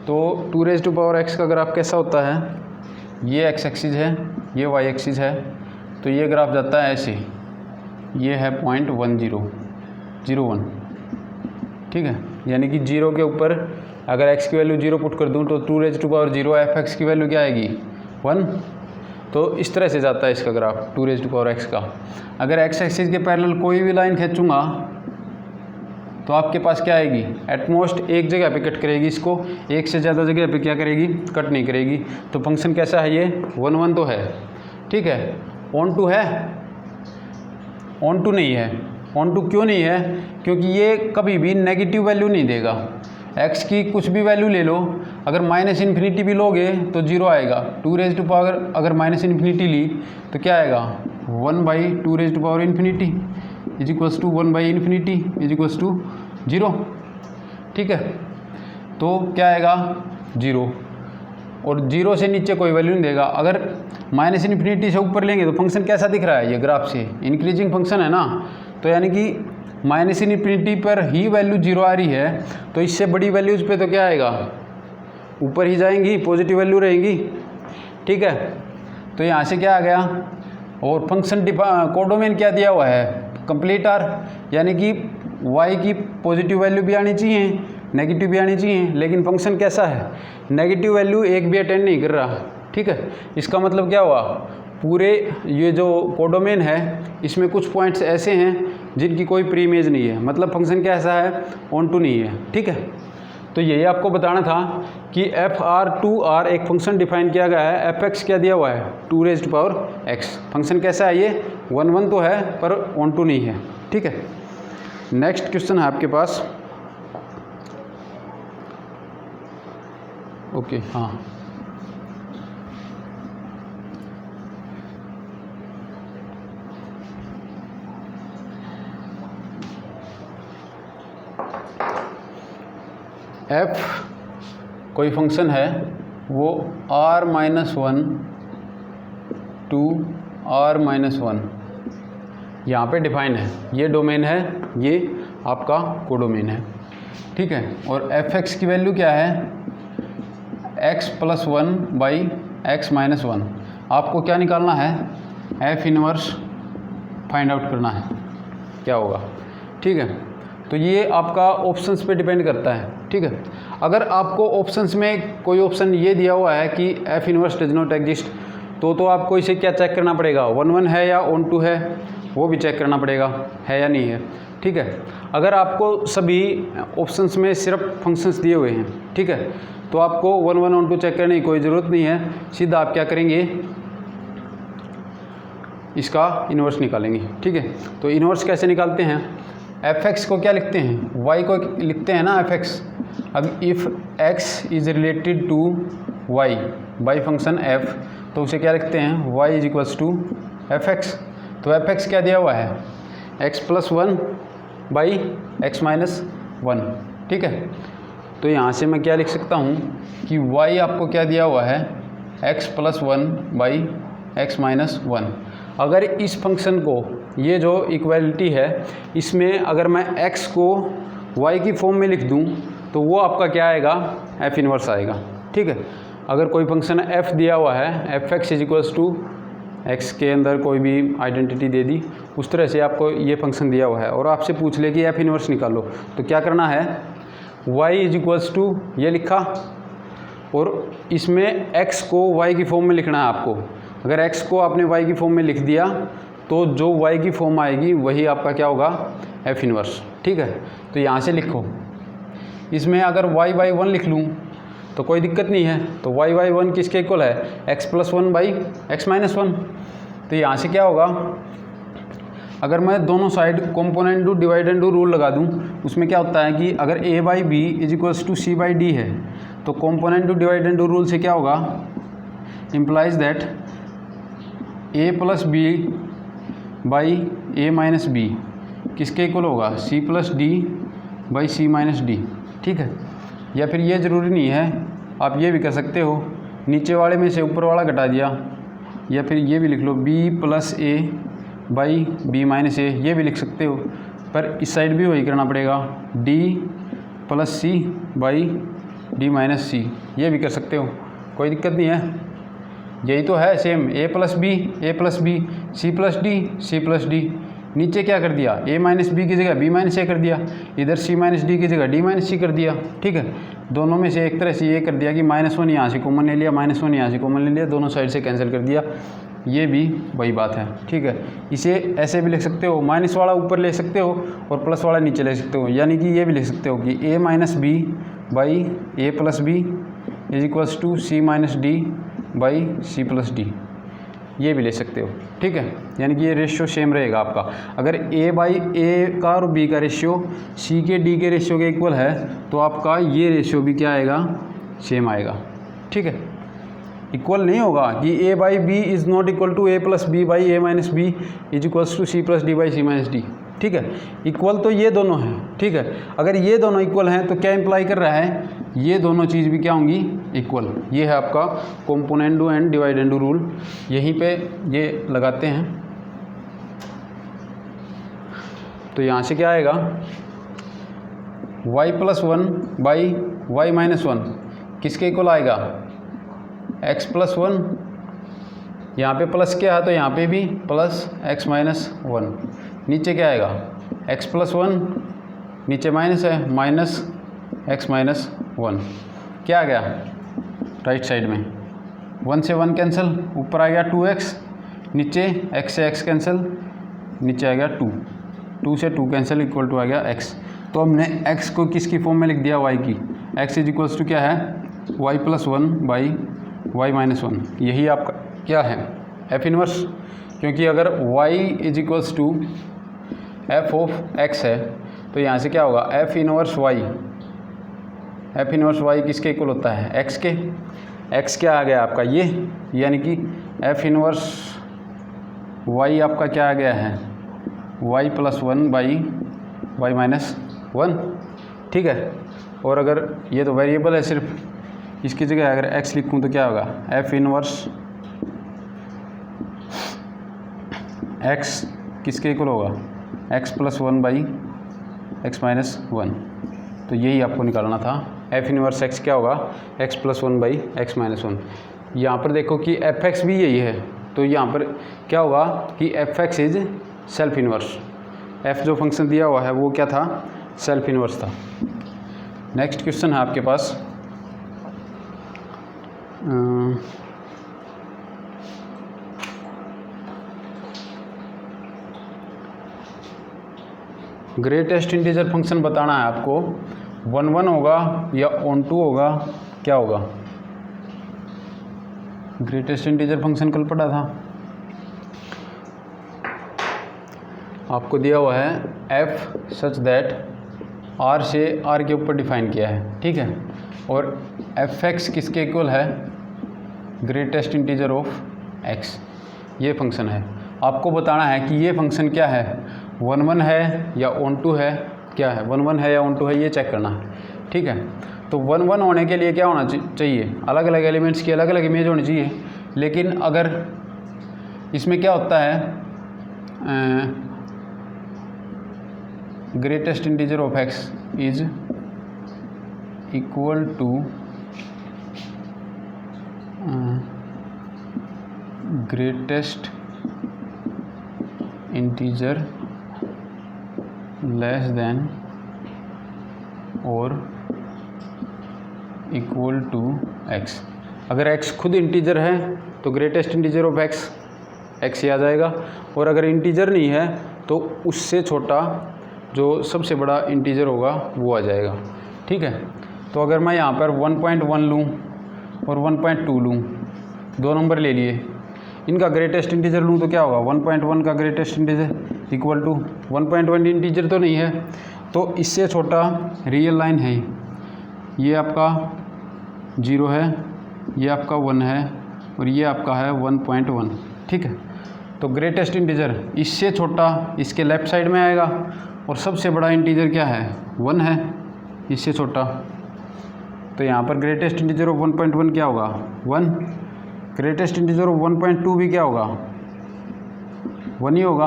तो 2⁻x का ग्राफ कैसा होता है, ये x एक्सिस है, ये y एक्सिस है, तो ये ग्राफ जाता है ऐसे, ये है 0.1001, ठीक है, यानी कि 0 के ऊपर अगर x की वैल्यू 0 पुट कर दूं तो 2⁻0 f(x) की वैल्यू क्या आएगी 1। तो इस तरह से जाता है इसका ग्राफ 2⁻x का। अगर x एक्सिस के पैरेलल कोई भी लाइन खींचूंगा तो आपके पास क्या आएगी, एटमोस्ट एक जगह पे कट करेगी, इसको एक से ज़्यादा जगह पे क्या करेगी, कट नहीं करेगी। तो फंक्शन कैसा है ये 1 तो है, ठीक है। ऑन टू है, ऑन टू नहीं है। ऑन टू क्यों नहीं है, क्योंकि ये कभी भी नेगेटिव वैल्यू नहीं देगा। x की कुछ भी वैल्यू ले लो, अगर -∞ भी लोगे तो 0 आएगा। 2⁻, अगर -∞ ली तो क्या आएगा 1/2⁻∞ इजिक्वल्स टू 1/∞ इजिक्वल्स टू 0, ठीक है। तो क्या आएगा 0, और 0 से नीचे कोई वैल्यू नहीं देगा। अगर -∞ से ऊपर लेंगे तो फंक्शन कैसा दिख रहा है, ये ग्राफ से इंक्रीजिंग फंक्शन है ना, तो यानी कि -∞ पर ही वैल्यू 0 आ रही है, तो इससे बड़ी वैल्यूज़ पे तो क्या आएगा, ऊपर ही जाएंगी, पॉजिटिव वैल्यू रहेंगी, ठीक है। तो यहाँ से क्या आ गया, और फंक्शन कोडोमेन क्या दिया हुआ है, कंप्लीट आर, यानी कि y की पॉजिटिव वैल्यू भी आनी चाहिए, नेगेटिव भी आनी चाहिए, लेकिन फंक्शन कैसा है, नेगेटिव वैल्यू एक भी अटेंड नहीं कर रहा, ठीक है। इसका मतलब क्या हुआ, पूरे ये जो कोडोमेन है इसमें कुछ पॉइंट्स ऐसे हैं जिनकी कोई प्री इमेज नहीं है, मतलब फंक्शन कैसा है, ऑन टू नहीं है, ठीक है। तो यही आपको बताना था कि f(r)(2)r एक फंक्शन डिफाइन किया गया है, f(x) क्या दिया हुआ है 2⁻x। फंक्शन कैसा है, ये 1 तो है पर ऑन टू नहीं है, ठीक है। नेक्स्ट क्वेश्चन है आपके पास, ओके, हाँ, f कोई फंक्शन है, वो r-1 to r-1 यहाँ पे डिफाइन है, ये डोमेन है, ये आपका कोडोमेन है, ठीक है। और f(x) की वैल्यू क्या है, x+1/x-1। आपको क्या निकालना है, f इनवर्स फाइंड आउट करना है, क्या होगा, ठीक है। तो ये आपका ऑप्शंस पे डिपेंड करता है, ठीक है। अगर आपको ऑप्शंस में कोई ऑप्शन ये दिया हुआ है कि f inverse does not exist, तो आपको इसे क्या चेक करना पड़ेगा, 1 है या ऑन टू है, वो भी चेक करना पड़ेगा है या नहीं है, ठीक है। अगर आपको सभी ऑप्शंस में सिर्फ फंक्शंस दिए हुए हैं, ठीक है, तो आपको 1 ऑन टू चेक करने की कोई ज़रूरत नहीं है, सीधा आप क्या करेंगे, इसका इन्वर्स निकालेंगे, ठीक है। तो इन्वर्स कैसे निकालते हैं, f(x) को क्या लिखते हैं, y को लिखते हैं ना f(x). अब if x is related to y by function f, तो उसे क्या लिखते हैं, y is equals to f(x). तो f(x) क्या दिया हुआ है, x+1/x-1, ठीक है। तो यहाँ से मैं क्या लिख सकता हूँ कि y आपको क्या दिया हुआ है, x+1/x-1। अगर इस फंक्शन को, ये जो इक्वालिटी है, इसमें अगर मैं x को y की फॉर्म में लिख दूं तो वो आपका क्या आएगा, f इनवर्स आएगा, ठीक है। अगर कोई फंक्शन f दिया हुआ है, f(x) is equals to x के अंदर कोई भी आइडेंटिटी दे दी, उस तरह से आपको ये फंक्शन दिया हुआ है, और आपसे पूछ ले कि f इनवर्स निकालो, तो क्या करना है, y इज इक्वल्स टू ये लिखा, और इसमें x को y की फॉर्म में लिखना है आपको। अगर x को आपने y की फॉर्म में लिख दिया तो जो y की फॉर्म आएगी वही आपका क्या होगा, f इनवर्स, ठीक है। तो यहाँ से लिखो, इसमें अगर y/1 लिख लूँ तो कोई दिक्कत नहीं है, तो y/1 किसके इक्वल है, x+1/x-1। तो यहाँ से क्या होगा, अगर मैं दोनों side componendo dividendo rule लगा दूँ, उसमें क्या होता है कि अगर a/b is equals to c/d है, तो componendo dividendo rule से क्या होगा, इम्प्लाइज दैट a+b/a-b किसके इक्वल होगा, c+d/c-d, ठीक है। या फिर ये ज़रूरी नहीं है, आप ये भी कर सकते हो, नीचे वाले में से ऊपर वाला घटा दिया, या फिर ये भी लिख लो b+a/b-a, ये भी लिख सकते हो, पर इस साइड भी वही करना पड़ेगा, d plus C by D minus C, ये भी कर सकते हो, कोई दिक्कत नहीं है। यही तो है same, A plus B C plus D. नीचे क्या कर दिया, ए माइनस बी की जगह बी माइनस ए कर दिया, इधर सी माइनस डी की जगह डी माइनस सी कर दिया। ठीक है, दोनों में से एक तरह से ये कर दिया कि -1 यहाँ से कॉमन ले लिया, -1 यहाँ से कॉमन ले लिया, दोनों साइड से कैंसिल कर दिया। ये भी वही बात है। ठीक है, इसे ऐसे भी लिख सकते हो, माइनस वाला ऊपर ले सकते हो और प्लस वाला नीचे ले सकते हो। यानी कि ये भी लिख सकते हो कि A minus B by A plus B is equals to C minus D by C plus D, ये भी ले सकते हो। ठीक है, यानी कि ये रेशियो सेम रहेगा आपका। अगर ए बाई ए का और बी का रेशियो सी के डी के रेशियो के इक्वल है तो आपका ये रेशियो भी क्या आएगा, सेम आएगा। ठीक है, इक्वल नहीं होगा कि A by B is not equal to A plus B by A minus B is equals to C plus D by C minus D. ठीक है, इक्वल तो ये दोनों हैं। ठीक है, अगर ये दोनों इक्वल हैं तो क्या इंप्लाई कर रहा है, ये दोनों चीज़ भी क्या होंगी, इक्वल। ये है आपका कॉम्पोनेंडो एंड डिवाइडेंडो रूल, यहीं पे ये लगाते हैं। तो यहाँ से क्या आएगा, y plus 1 by y minus 1 किसके इक्वल आएगा, x प्लस 1, यहाँ पे प्लस क्या है तो यहाँ पे भी प्लस x माइनस 1। नीचे क्या आएगा, x प्लस 1, नीचे माइनस है, माइनस x माइनस 1। क्या आ गया राइट साइड में, 1 से 1 कैंसिल, ऊपर आ गया 2x, नीचे x से x कैंसिल, नीचे आ गया 2 से 2 कैंसिल, इक्वल टू आ गया x। तो हमने x को किसकी फॉर्म में लिख दिया, y की। x इज इक्वल्स टू क्या है, y plus 1 by y minus 1। यही आपका क्या है, f इनवर्स। क्योंकि अगर y is equals to f of x है तो यहाँ से क्या होगा, f इनवर्स y किसके इक्वल होता है, x के। x क्या आ गया आपका ये, यानी कि f इनवर्स y आपका क्या आ गया है, y plus 1 by y minus 1। ठीक है, और अगर ये तो वेरिएबल है सिर्फ, इसकी जगह अगर x लिखूँ तो क्या होगा, f इनवर्स x किसके इक्वल होगा, x plus 1 by x minus 1। तो यही आपको निकालना था, f इनवर्स x क्या होगा, x plus 1 by x minus 1। यहाँ पर देखो कि fx भी यही है, तो यहाँ पर क्या होगा कि fx is self inverse. f जो फंक्शन दिया हुआ है वो क्या था, सेल्फ इनवर्स था। नेक्स्ट क्वेश्चन है आपके पास, ग्रेटेस्ट इंटीजर फंक्शन बताना है आपको। 1 होगा या ऑन 2 होगा, क्या होगा, ग्रेटेस्ट इंटीजर फंक्शन कल पढ़ा था आपको, दिया हुआ है f सच दैट r से r के ऊपर डिफाइन किया है। ठीक है, और fx किसके इक्वल है, ग्रेटेस्ट इंटीजर ऑफ x, ये फंक्शन है। आपको बताना है कि ये फंक्शन क्या है, 1 है या ऑन 2 है, क्या है 1 है या ऑन 2 है, ये चेक करना है। ठीक है, तो 1 होने के लिए क्या होना चाहिए, अलग अलग एलिमेंट्स की अलग अलग इमेज होनी चाहिए। लेकिन अगर इसमें क्या होता है, greatest integer of x is equal to greatest integer less than और इक्वल टू x। अगर x खुद इंटीजर है तो ग्रेटेस्ट इंटीजर ऑफ x ही आ जाएगा, और अगर इंटीजर नहीं है तो उससे छोटा जो सबसे बड़ा इंटीजर होगा वो आ जाएगा। ठीक है, तो अगर मैं यहाँ पर 1.1 लूँ और 1.2 लूँ, दो नंबर ले लिए, इनका ग्रेटेस्ट इंटीजर लूँ तो क्या होगा, 1.1 का greatest integer equal to 1.1 integer तो नहीं है, तो इससे छोटा रियल लाइन है, ये आपका 0 है, ये आपका 1 है और ये आपका है 1.1। ठीक है, तो ग्रेटेस्ट इंटीजर इससे छोटा इसके लेफ़्ट साइड में आएगा और सबसे बड़ा इंटीजर क्या है, 1 है, इससे छोटा। तो यहाँ पर ग्रेटेस्ट इंटीजर ऑफ 1.1 क्या होगा, 1। ग्रेटेस्ट इंटीजर ऑफ 1.2 भी क्या होगा, 1 ही होगा।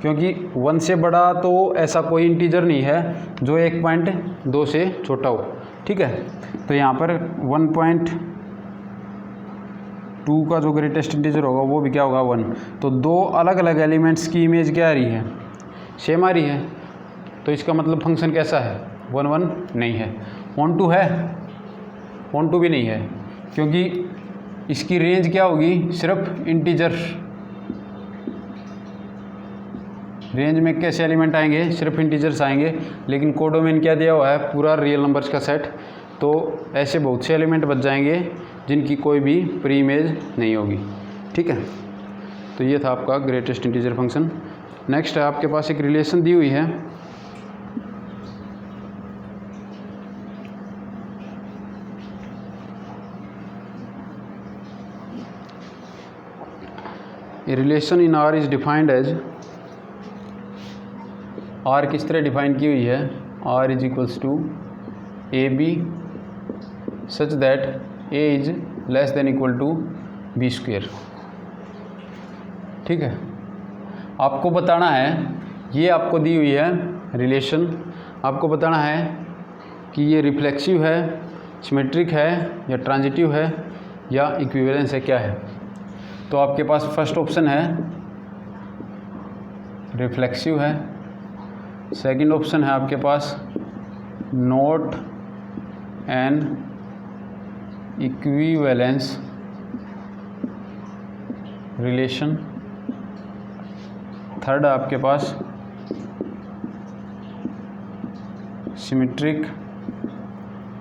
क्योंकि 1 से बड़ा तो ऐसा कोई इंटीजर नहीं है जो 1.2 से छोटा हो, ठीक है। तो यहाँ पर 1.2 का जो ग्रेटेस्ट इंटीजर होगा वो भी क्या होगा 1। तो दो अलग अलग एलिमेंट्स की इमेज क्या आ रही है, सेम आ रही है। तो इसका मतलब फंक्शन कैसा है, 1 1 नहीं है। ऑन टू है, ऑन टू भी नहीं है, क्योंकि इसकी रेंज क्या होगी, सिर्फ इंटीजर। रेंज में कैसे एलिमेंट आएंगे, सिर्फ इंटीजर्स आएंगे, लेकिन कोडोमेन क्या दिया हुआ है, पूरा रियल नंबर्स का सेट। तो ऐसे बहुत से एलिमेंट बच जाएंगे जिनकी कोई भी प्री इमेज नहीं होगी, ठीक है। तो ये था आपका ग्रेटेस्ट इंटीजर फंक्शन। नेक्स्ट है आपके पास एक रिलेशन दी हुई है, a relation in R is defined as, R किस तरह डिफाइन की हुई है, R is equals to A B such that A is less than equal to B square, ठीक है। आपको बताना है, ये आपको दी हुई है रिलेशन, आपको बताना है कि ये रिफ्लेक्सिव है, सिमेट्रिक है या ट्रांजिटिव है या इक्विवेलेंस है, क्या है। तो आपके पास फर्स्ट ऑप्शन है रिफ्लेक्सिव है, सेकंड ऑप्शन है आपके पास not an equivalence relation, third है आपके पास सिमेट्रिक,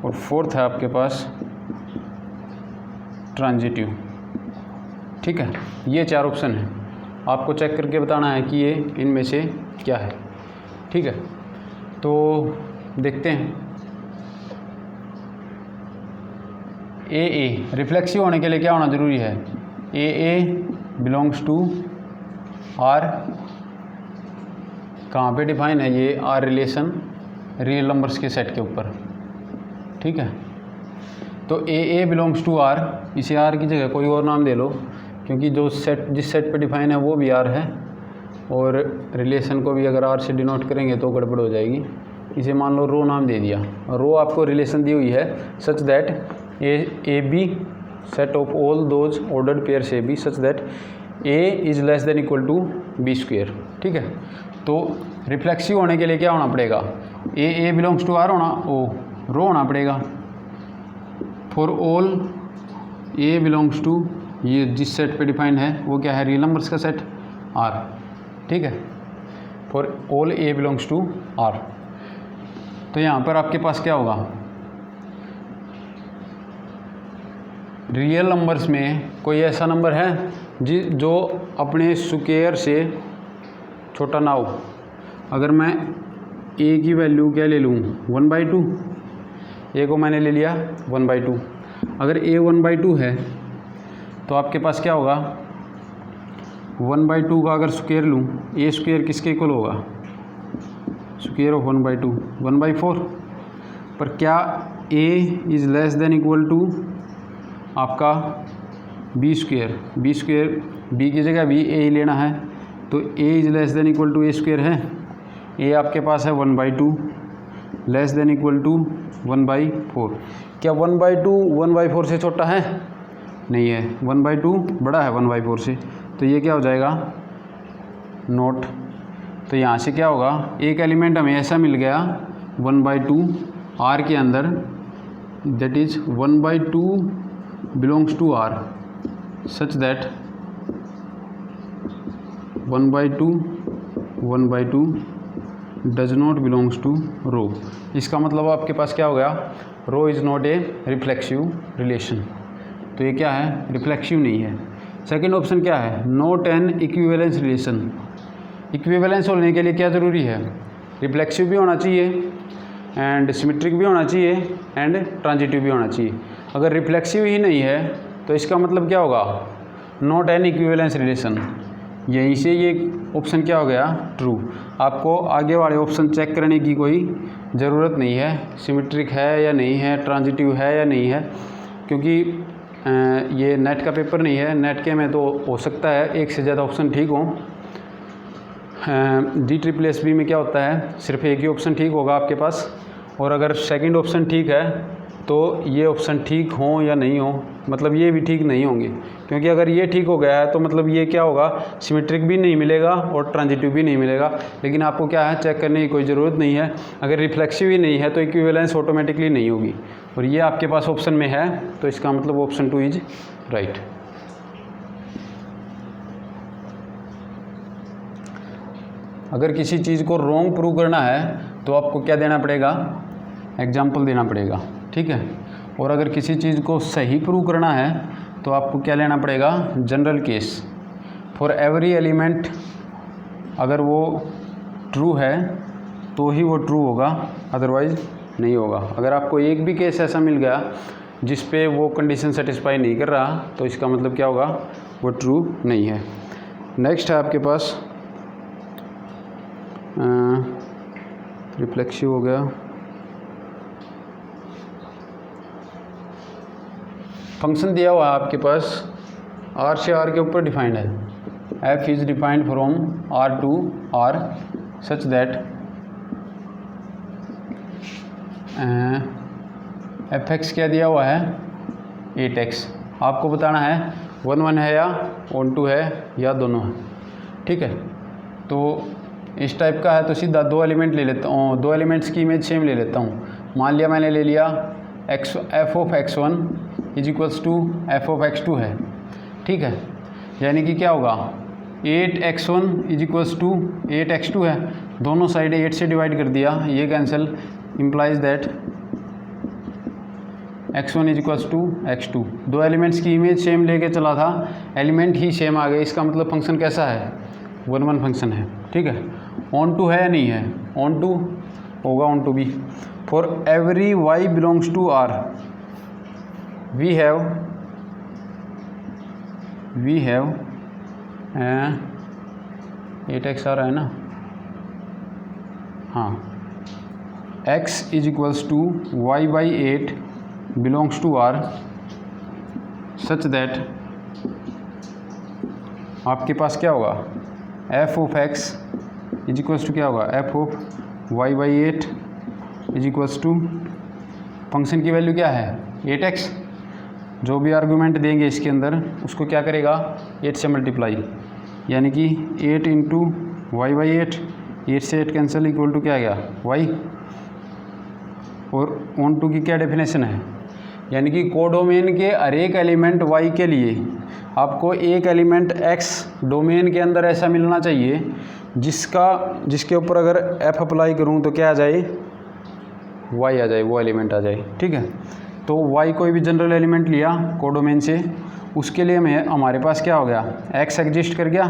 और फोर्थ है आपके पास ट्रांजिटिव, ठीक है। ये 4 ऑप्शन हैं, आपको चेक करके बताना है कि ये इनमें से क्या है, ठीक है। तो देखते हैं, ए रिफ्लेक्सिव होने के लिए क्या होना ज़रूरी है, ए बिलोंग्स टू आर। कहाँ पे डिफाइन है ये आर रिलेशन, रियल नंबर्स के सेट के ऊपर, ठीक है। तो ए बिलोंग्स टू आर, इसे आर की जगह कोई और नाम दे लो, क्योंकि जो सेट जिस सेट पे डिफाइन है वो भी आर है, और रिलेशन को भी अगर आर से डिनोट करेंगे तो गड़बड़ हो जाएगी। इसे मान लो रो नाम दे दिया, रो आपको रिलेशन दी हुई है such that a b set of all those ordered pairs a B such that A is less than equal to B square, ठीक है। तो रिफ्लेक्सिव होने के लिए क्या होना पड़ेगा, ए बिलोंग्स टू आर होना, ओ रो होना पड़ेगा। For all a belongs to, ये जिस सेट पे डिफाइंड है वो क्या है, रियल नंबर्स का सेट आर, ठीक है। For all a belongs to R. तो यहाँ पर आपके पास क्या होगा, रियल नंबर्स में कोई ऐसा नंबर है जो अपने स्क्वायर से छोटा ना हो। अगर मैं ए की वैल्यू क्या ले लूँ 1/2, ए को मैंने ले लिया 1/2। अगर ए 1/2 है तो आपके पास क्या होगा, 1/2 का अगर स्क्वायर लूँ, ए स्क्वायर किसके इक्वल होगा, स्क्वायर ऑफ 1/2 1/4। पर क्या a is less than equal to आपका बी स्क्वायर, बी की जगह भी ए ही लेना है, तो a is less than equal to a square है। ए आपके पास है 1/2 लेस देन इक्वल टू 1/4। क्या 1/2 1/4 से छोटा है, नहीं है, 1/2 बड़ा है 1/4 से, तो ये क्या हो जाएगा नोट। तो यहाँ से क्या होगा, एक एलिमेंट हमें ऐसा मिल गया 1/2 आर के अंदर, that is 1/2 belongs to R such that 1/2 does not belongs to rho. इसका मतलब आपके पास क्या हो गया, rho is not a reflexive relation. तो ये क्या है, रिफ्लेक्सिव नहीं है। सेकंड ऑप्शन क्या है, not an equivalence relation. Equivalence होने के लिए क्या ज़रूरी है, रिफ्लेक्सिव भी होना चाहिए एंड सिमेट्रिक भी होना चाहिए एंड ट्रांजिटिव भी होना चाहिए। अगर रिफ्लेक्सिव ही नहीं है तो इसका मतलब क्या होगा, नॉट एन इक्विवेलेंस रिलेशन। यहीं से ये ऑप्शन क्या हो गया, ट्रू। आपको आगे वाले ऑप्शन चेक करने की कोई ज़रूरत नहीं है, सिमेट्रिक है या नहीं है, ट्रांजिटिव है या नहीं है, क्योंकि ये नेट का पेपर नहीं है। नेट के में तो हो सकता है एक से ज़्यादा ऑप्शन ठीक हो, DSSB में क्या होता है, सिर्फ एक ही ऑप्शन ठीक होगा आपके पास, और अगर सेकंड ऑप्शन ठीक है तो ये ऑप्शन ठीक हो या नहीं हो, मतलब ये भी ठीक नहीं होंगे, क्योंकि अगर ये ठीक हो गया है तो मतलब ये क्या होगा, सिमेट्रिक भी नहीं मिलेगा और ट्रांजिटिव भी नहीं मिलेगा। लेकिन आपको क्या है, चेक करने की कोई ज़रूरत नहीं है। अगर रिफ्लेक्सिव ही नहीं है तो इक्विवेलेंस ऑटोमेटिकली नहीं होगी, और ये आपके पास ऑप्शन में है, तो इसका मतलब ऑप्शन 2 इज राइट। अगर किसी चीज़ को रॉन्ग प्रूव करना है तो आपको क्या देना पड़ेगा, एग्जाम्पल देना पड़ेगा, ठीक है। और अगर किसी चीज़ को सही प्रूव करना है तो आपको क्या लेना पड़ेगा, general case. For every element अगर वो ट्रू है तो ही वो ट्रू होगा, अदरवाइज नहीं होगा। अगर आपको एक भी केस ऐसा मिल गया जिस पे वो कंडीशन सेटिस्फाई नहीं कर रहा तो इसका मतलब क्या होगा, वो ट्रू नहीं है। नेक्स्ट है आपके पास रिफ्लेक्सिव हो गया। फंक्शन दिया हुआ है आपके पास, आर से आर के ऊपर डिफाइंड है, f is defined from R to R such that f x क्या दिया हुआ है, 8x। आपको बताना है 1 1 है या 1 2 है या दोनों है, ठीक है। तो इस टाइप का है तो सीधा दो एलिमेंट ले लेता हूँ, दो एलिमेंट्स की इमेज सेम ले लेता हूँ। मान लिया मैंने ले लिया f of x1 is equals to f of x2 है, ठीक है। यानी कि क्या होगा, 8x1 is equals to 8x2 है, दोनों साइड 8 से डिवाइड कर दिया, ये cancel, implies that x1 is equals to x2। दो एलिमेंट्स की इमेज सेम लेके चला था, एलिमेंट ही सेम आ गए, इसका मतलब फंक्शन कैसा है, 1 1 फंक्शन है, ठीक है। ऑन टू है या नहीं है, ऑन टू होगा, ऑन टू भी। For every y belongs to r we have 8x आ रहा है ना, हाँ, x is equals to y by 8 belongs to r such that आपके पास क्या होगा, f of x is equals to क्या होगा, f of y by 8 is equals to, function की वैल्यू क्या है, 8x। जो भी आर्गूमेंट देंगे इसके अंदर उसको क्या करेगा, 8 से मल्टीप्लाई, यानी कि 8 इंटू वाई बाई 8, 8 से 8 कैंसिल, इक्वल टू क्या आ गया, y। और ऑन टू की क्या डेफिनेशन है, यानी कि कोडोमेन के हर एक एलिमेंट y के लिए आपको एक एलिमेंट x डोमेन के अंदर ऐसा मिलना चाहिए जिसके ऊपर अगर f अप्लाई करूँ तो क्या आ जाए, y आ जाए, वो एलिमेंट आ जाए, ठीक है। तो y कोई भी जनरल एलिमेंट लिया कोडोमेन से, उसके लिए हमारे पास क्या हो गया, x एग्जिस्ट कर गया,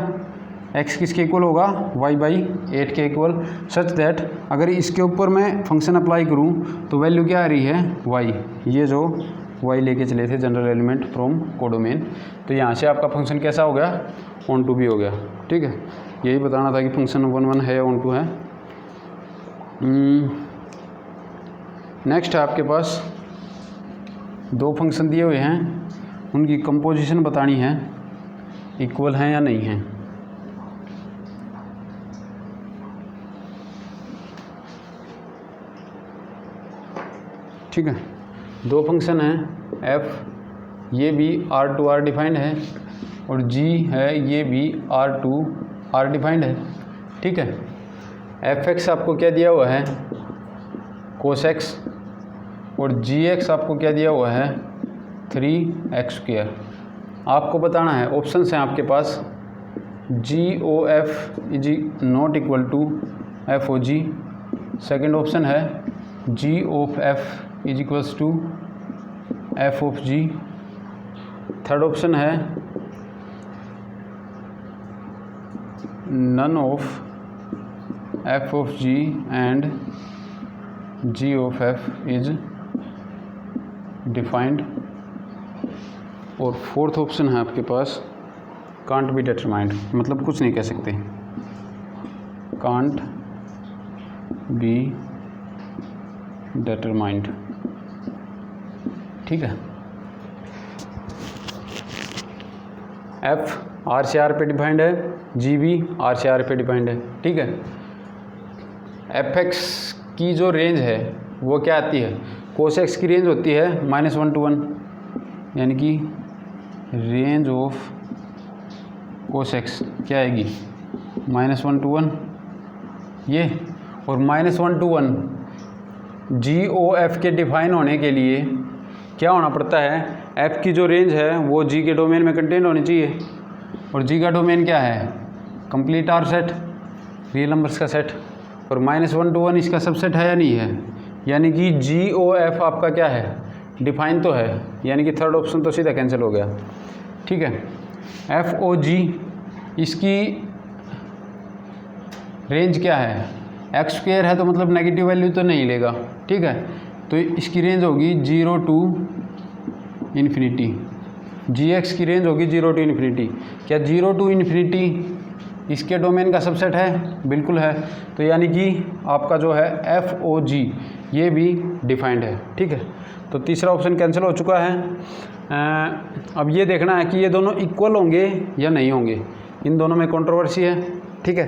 x किसके इक्वल होगा, y बाई 8 के इक्वल, सच दैट अगर इसके ऊपर मैं फंक्शन अप्लाई करूं तो वैल्यू क्या आ रही है, y। ये जो y लेके चले थे जनरल एलिमेंट फ्रॉम कोडोमेन, तो यहाँ से आपका फंक्शन कैसा हो गया, ऑन टू भी हो गया, ठीक है। यही बताना था कि फंक्शन 1 1 है या ऑन टू है। नेक्स्ट है आपके पास दो फंक्शन दिए हुए हैं, उनकी कंपोजिशन बतानी है, इक्वल हैं या नहीं हैं। ठीक है, दो फंक्शन हैं, f ये भी R2R डिफाइंड है और g है ये भी R2R डिफाइंड है, ठीक है। fx आपको क्या दिया हुआ है, cos x, और gx आपको क्या दिया हुआ है, 3x²। आपको बताना है, ऑप्शंस हैं आपके पास, g o f is not equal to f o g। Second option है g of f is equals to f of g। Third option है none of f of g and g of f is defined. और fourth option है आपके पास can't be determined, मतलब कुछ नहीं कह सकते, कांट बी डिटरमाइंड, ठीक है। एफ आर से आर पे डिफाइंड है, जी भी आर से आर पे डिफाइंड है। ठीक है, एफ एक्स की जो रेंज है वो क्या आती है, कोस एक्स की रेंज होती है -1 to 1, यानी कि रेंज ऑफ कोस एक्स क्या आएगी -1 to 1 ये, और -1 to 1 जी ओ एफ के डिफाइन होने के लिए क्या होना पड़ता है, एफ की जो रेंज है वो जी के डोमेन में कंटेंट होनी चाहिए, और जी का डोमेन क्या है, complete R set, real numbers का सेट, और -1 to 1 इसका सबसेट है या नहीं है, यानी कि जी ओ एफ आपका क्या है, डिफाइन तो है, यानी कि थर्ड ऑप्शन तो सीधा कैंसिल हो गया। ठीक है, एफ ओ जी इसकी रेंज क्या है, एक्स स्क्वायर है तो मतलब नेगेटिव वैल्यू तो नहीं लेगा। ठीक है, तो इसकी रेंज होगी 0 to इन्फिनिटी, जी एक्स की रेंज होगी 0 to इन्फिनिटी। क्या 0 to इन्फिनिटी इसके डोमेन का सबसेट है, बिल्कुल है, तो यानी कि आपका जो है एफ ओ जी ये भी डिफाइंड है। ठीक है, तो तीसरा ऑप्शन कैंसिल हो चुका है। अब ये देखना है कि ये दोनों इक्वल होंगे या नहीं होंगे, इन दोनों में कंट्रोवर्सी है। ठीक है,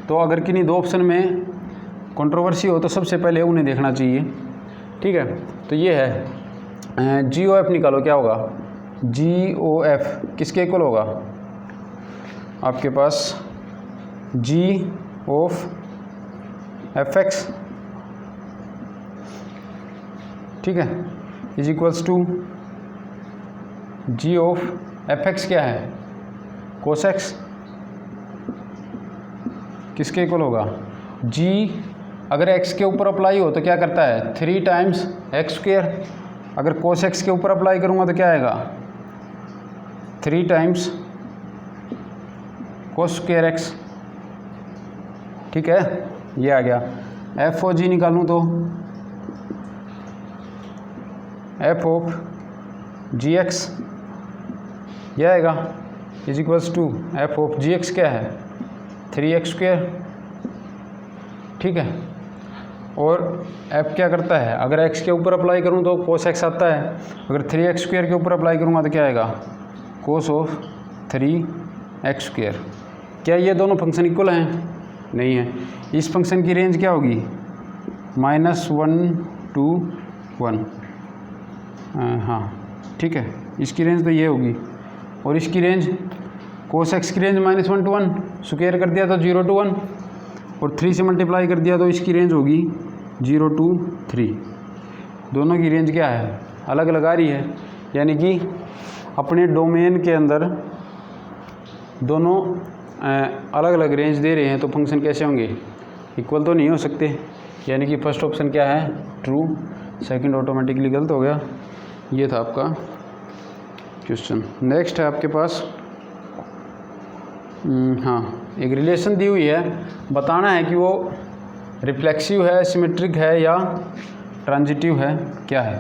तो अगर किन्हीं दो ऑप्शन में कंट्रोवर्सी हो तो सबसे पहले उन्हें देखना चाहिए। ठीक है, तो ये है जी ओ एफ निकालो, क्या होगा, जी ओ एफ किसके इक्वल होगा, आपके पास जी ऑफ एफ एक्स, ठीक है, is equals to g of f x क्या है, कोस एक्स, किसके इक्वल होगा, जी अगर x के ऊपर अप्लाई हो तो क्या करता है 3 टाइम्स एक्स स्क्वेयर, अगर कोस एक्स के ऊपर अप्लाई करूँगा तो क्या आएगा 3 टाइम्स कोस स्क्वेयर एक्स। ठीक है, ये आ गया। एफ ओ जी निकालूँ तो एफ ऑफ जी एक्स यह आएगा is equals to f of g x क्या है 3x स्क्वेयर। ठीक है, और f क्या करता है, अगर x के ऊपर अप्लाई करूँ तो cos x आता है, अगर 3x स्क्वेयर के ऊपर अप्लाई करूँगा तो क्या आएगा cos ऑफ 3x स्क्वेयर। क्या ये दोनों फंक्शन इक्वल हैं, नहीं है। इस फंक्शन की रेंज क्या होगी -1 to 1, हाँ ठीक है, इसकी रेंज तो ये होगी, और इसकी रेंज cos x की रेंज -1 to 1, स्क्वायर कर दिया तो 0 to 1, और 3 से मल्टीप्लाई कर दिया तो इसकी रेंज होगी 0 to 3। दोनों की रेंज क्या है, अलग अलग आ रही है, यानी कि अपने डोमेन के अंदर दोनों अलग अलग रेंज दे रहे हैं, तो फंक्शन कैसे होंगे, इक्वल तो नहीं हो सकते, यानी कि फर्स्ट ऑप्शन क्या है ट्रू, सेकंड ऑटोमेटिकली गलत हो गया। ये था आपका क्वेश्चन। नेक्स्ट है आपके पास हाँ, एक रिलेशन दी हुई है, बताना है कि वो रिफ्लेक्सिव है, सिमेट्रिक है या ट्रांजिटिव है, क्या है।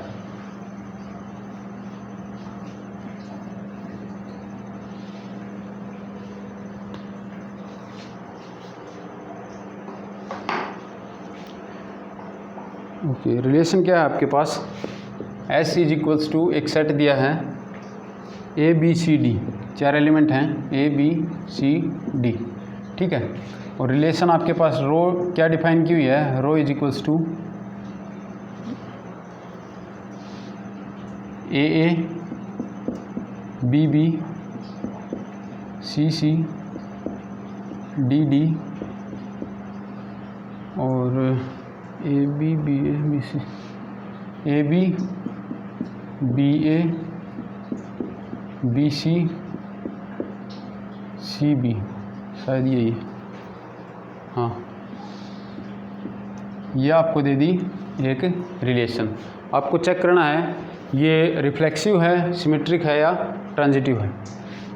ओके, रिलेशन क्या है आपके पास, S इज इक्वल्स टू एक सेट दिया है A B C D, 4 element हैं A B C D। ठीक है, और रिलेशन आपके पास रो क्या डिफाइन की हुई है, rho is equals to AA B B C C D D और A B B A B C A B B A b c c b, शायद यही है, हाँ, ये आपको दे दी एक रिलेशन। आपको चेक करना है ये रिफ्लेक्सिव है, सिमेट्रिक है या ट्रांजिटिव है।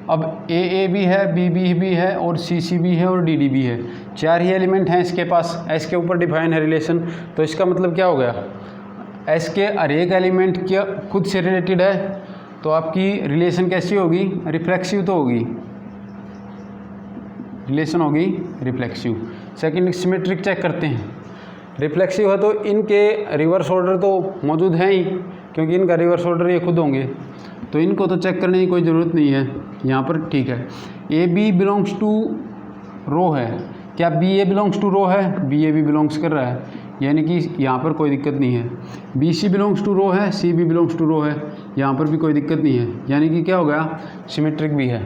अब ए भी है, बी भी है और सी भी है और डी भी है, 4 ही एलिमेंट हैं इसके पास, एस के ऊपर डिफाइन है रिलेशन, तो इसका मतलब क्या हो गया, एस के हर एक एलिमेंट क्या खुद से रिलेटेड है, तो आपकी रिलेशन कैसी होगी, रिफ्लेक्सिव तो होगी, रिलेशन होगी रिफ्लेक्सिव। सेकंड सिमेट्रिक चेक करते हैं, रिफ्लेक्सिव है तो इनके रिवर्स ऑर्डर तो मौजूद हैं ही, क्योंकि इनका रिवर्स ऑर्डर ये खुद होंगे, तो इनको तो चेक करने की कोई ज़रूरत नहीं है यहाँ पर, ठीक है। ए बी बिलोंग्स टू रो है, क्या B A belongs to rho है? बी ए भी बिलोंग्स कर रहा है, यानी कि यहाँ पर कोई दिक्कत नहीं है। B C belongs to rho है, C B belongs to rho है, यहाँ पर भी कोई दिक्कत नहीं है, यानी कि क्या हो गया, सिमेट्रिक भी है,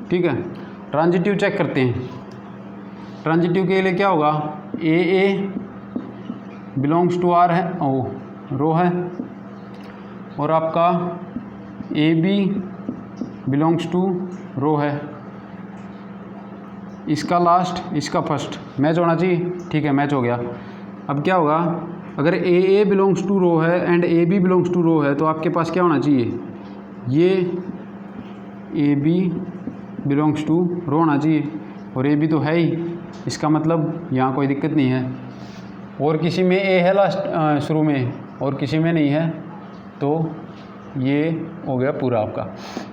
ठीक है। ट्रांजिटिव चेक करते हैं। ट्रांजिटिव के लिए क्या होगा, ए बिलोंग्स टू आर है, ओ रो है, और आपका ए बी बिलोंग्स टू रो है, इसका लास्ट इसका फर्स्ट मैच होना चाहिए, ठीक है, मैच हो गया। अब क्या होगा, अगर ए बिलोंग्स टू रो है and A B belongs to rho है, तो आपके पास क्या होना चाहिए, ये A B belongs to rho होना चाहिए, और ए बी तो है ही, इसका मतलब यहाँ कोई दिक्कत नहीं है। और किसी में ए है लास्ट शुरू में और किसी में नहीं है, तो ये हो गया पूरा आपका।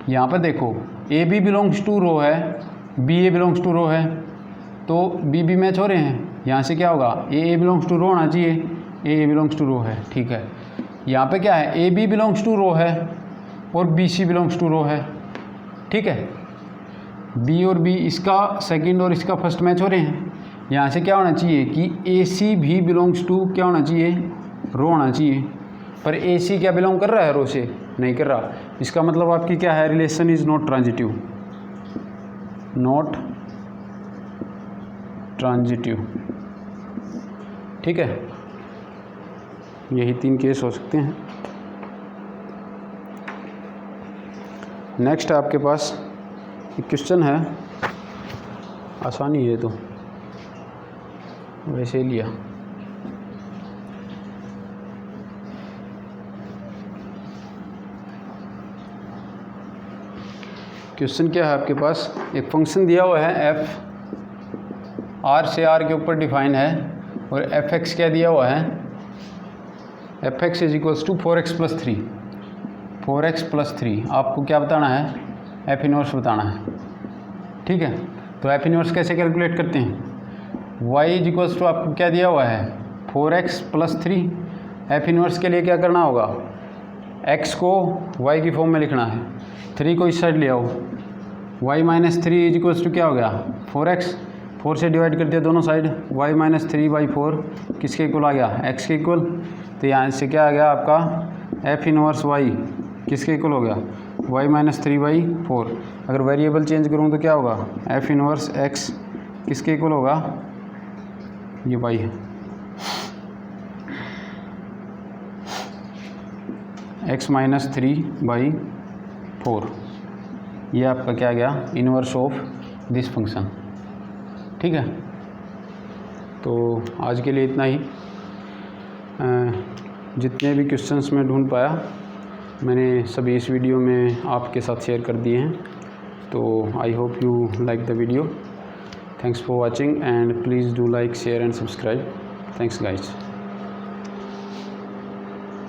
यहाँ पर देखो ए बी बिलोंग्स टू रो है, B A belongs to rho है, तो बी बी मैच हो रहे हैं, यहाँ से क्या होगा, ए बिलोंग्स टू रो होना चाहिए, ए बिलोंग्स टू रो है, ठीक है। यहाँ पे क्या है, ए बी बिलोंग्स टू रो है और B C belongs to rho है, ठीक है। बी और बी इसका सेकंड और इसका फर्स्ट मैच हो रहे हैं, यहाँ से क्या होना चाहिए कि ए सी भी बिलोंग्स टू क्या होना चाहिए, रो होना चाहिए, पर ए सी क्या बिलोंग कर रहा है रो से, नहीं कर रहा, इसका मतलब आपकी क्या है, relation is not transitive, not transitive, ठीक है। यही 3 केस हो सकते हैं। नेक्स्ट आपके पास एक क्वेश्चन है, आसानी है तो वैसे ही लिया। क्वेश्चन क्या है आपके पास, एक फंक्शन दिया हुआ है एफ, आर से आर के ऊपर डिफाइन है, और एफ एक्स क्या दिया हुआ है, f x is equals to 4x+3, 4x+3। आपको क्या बताना है, एफ इनवर्स बताना है, ठीक है। तो एफ इनवर्स कैसे कैलकुलेट करते हैं, y इज इक्वल्स टू आपको क्या दिया हुआ है, 4x+3। एफ इनवर्स के लिए क्या करना होगा, x को y की फॉर्म में लिखना है, 3 को इस साइड ले आओ, y-3 इज इक्वल्स टू क्या हो गया, 4x, 4 से डिवाइड कर दिया दोनों साइड, y-3/4 किसके इक्वल आ गया, x के इक्वल। तो यहाँ से क्या आ गया आपका, एफ इनवर्स y किसके इक्वल हो गया, y-3/4। अगर वेरिएबल चेंज करूँ तो क्या होगा, एफ इनवर्स x किसके इक्वल होगा, ये y है, x-3/4, ये आपका क्या गया, इनवर्स ऑफ दिस फंक्शन, ठीक है। तो आज के लिए इतना ही। जितने भी क्वेश्चंस मैं ढूंढ पाया मैंने सभी इस वीडियो में आपके साथ शेयर कर दिए हैं। तो I hope you like the video. Thanks for watching and please do like, share and subscribe. Thanks guys.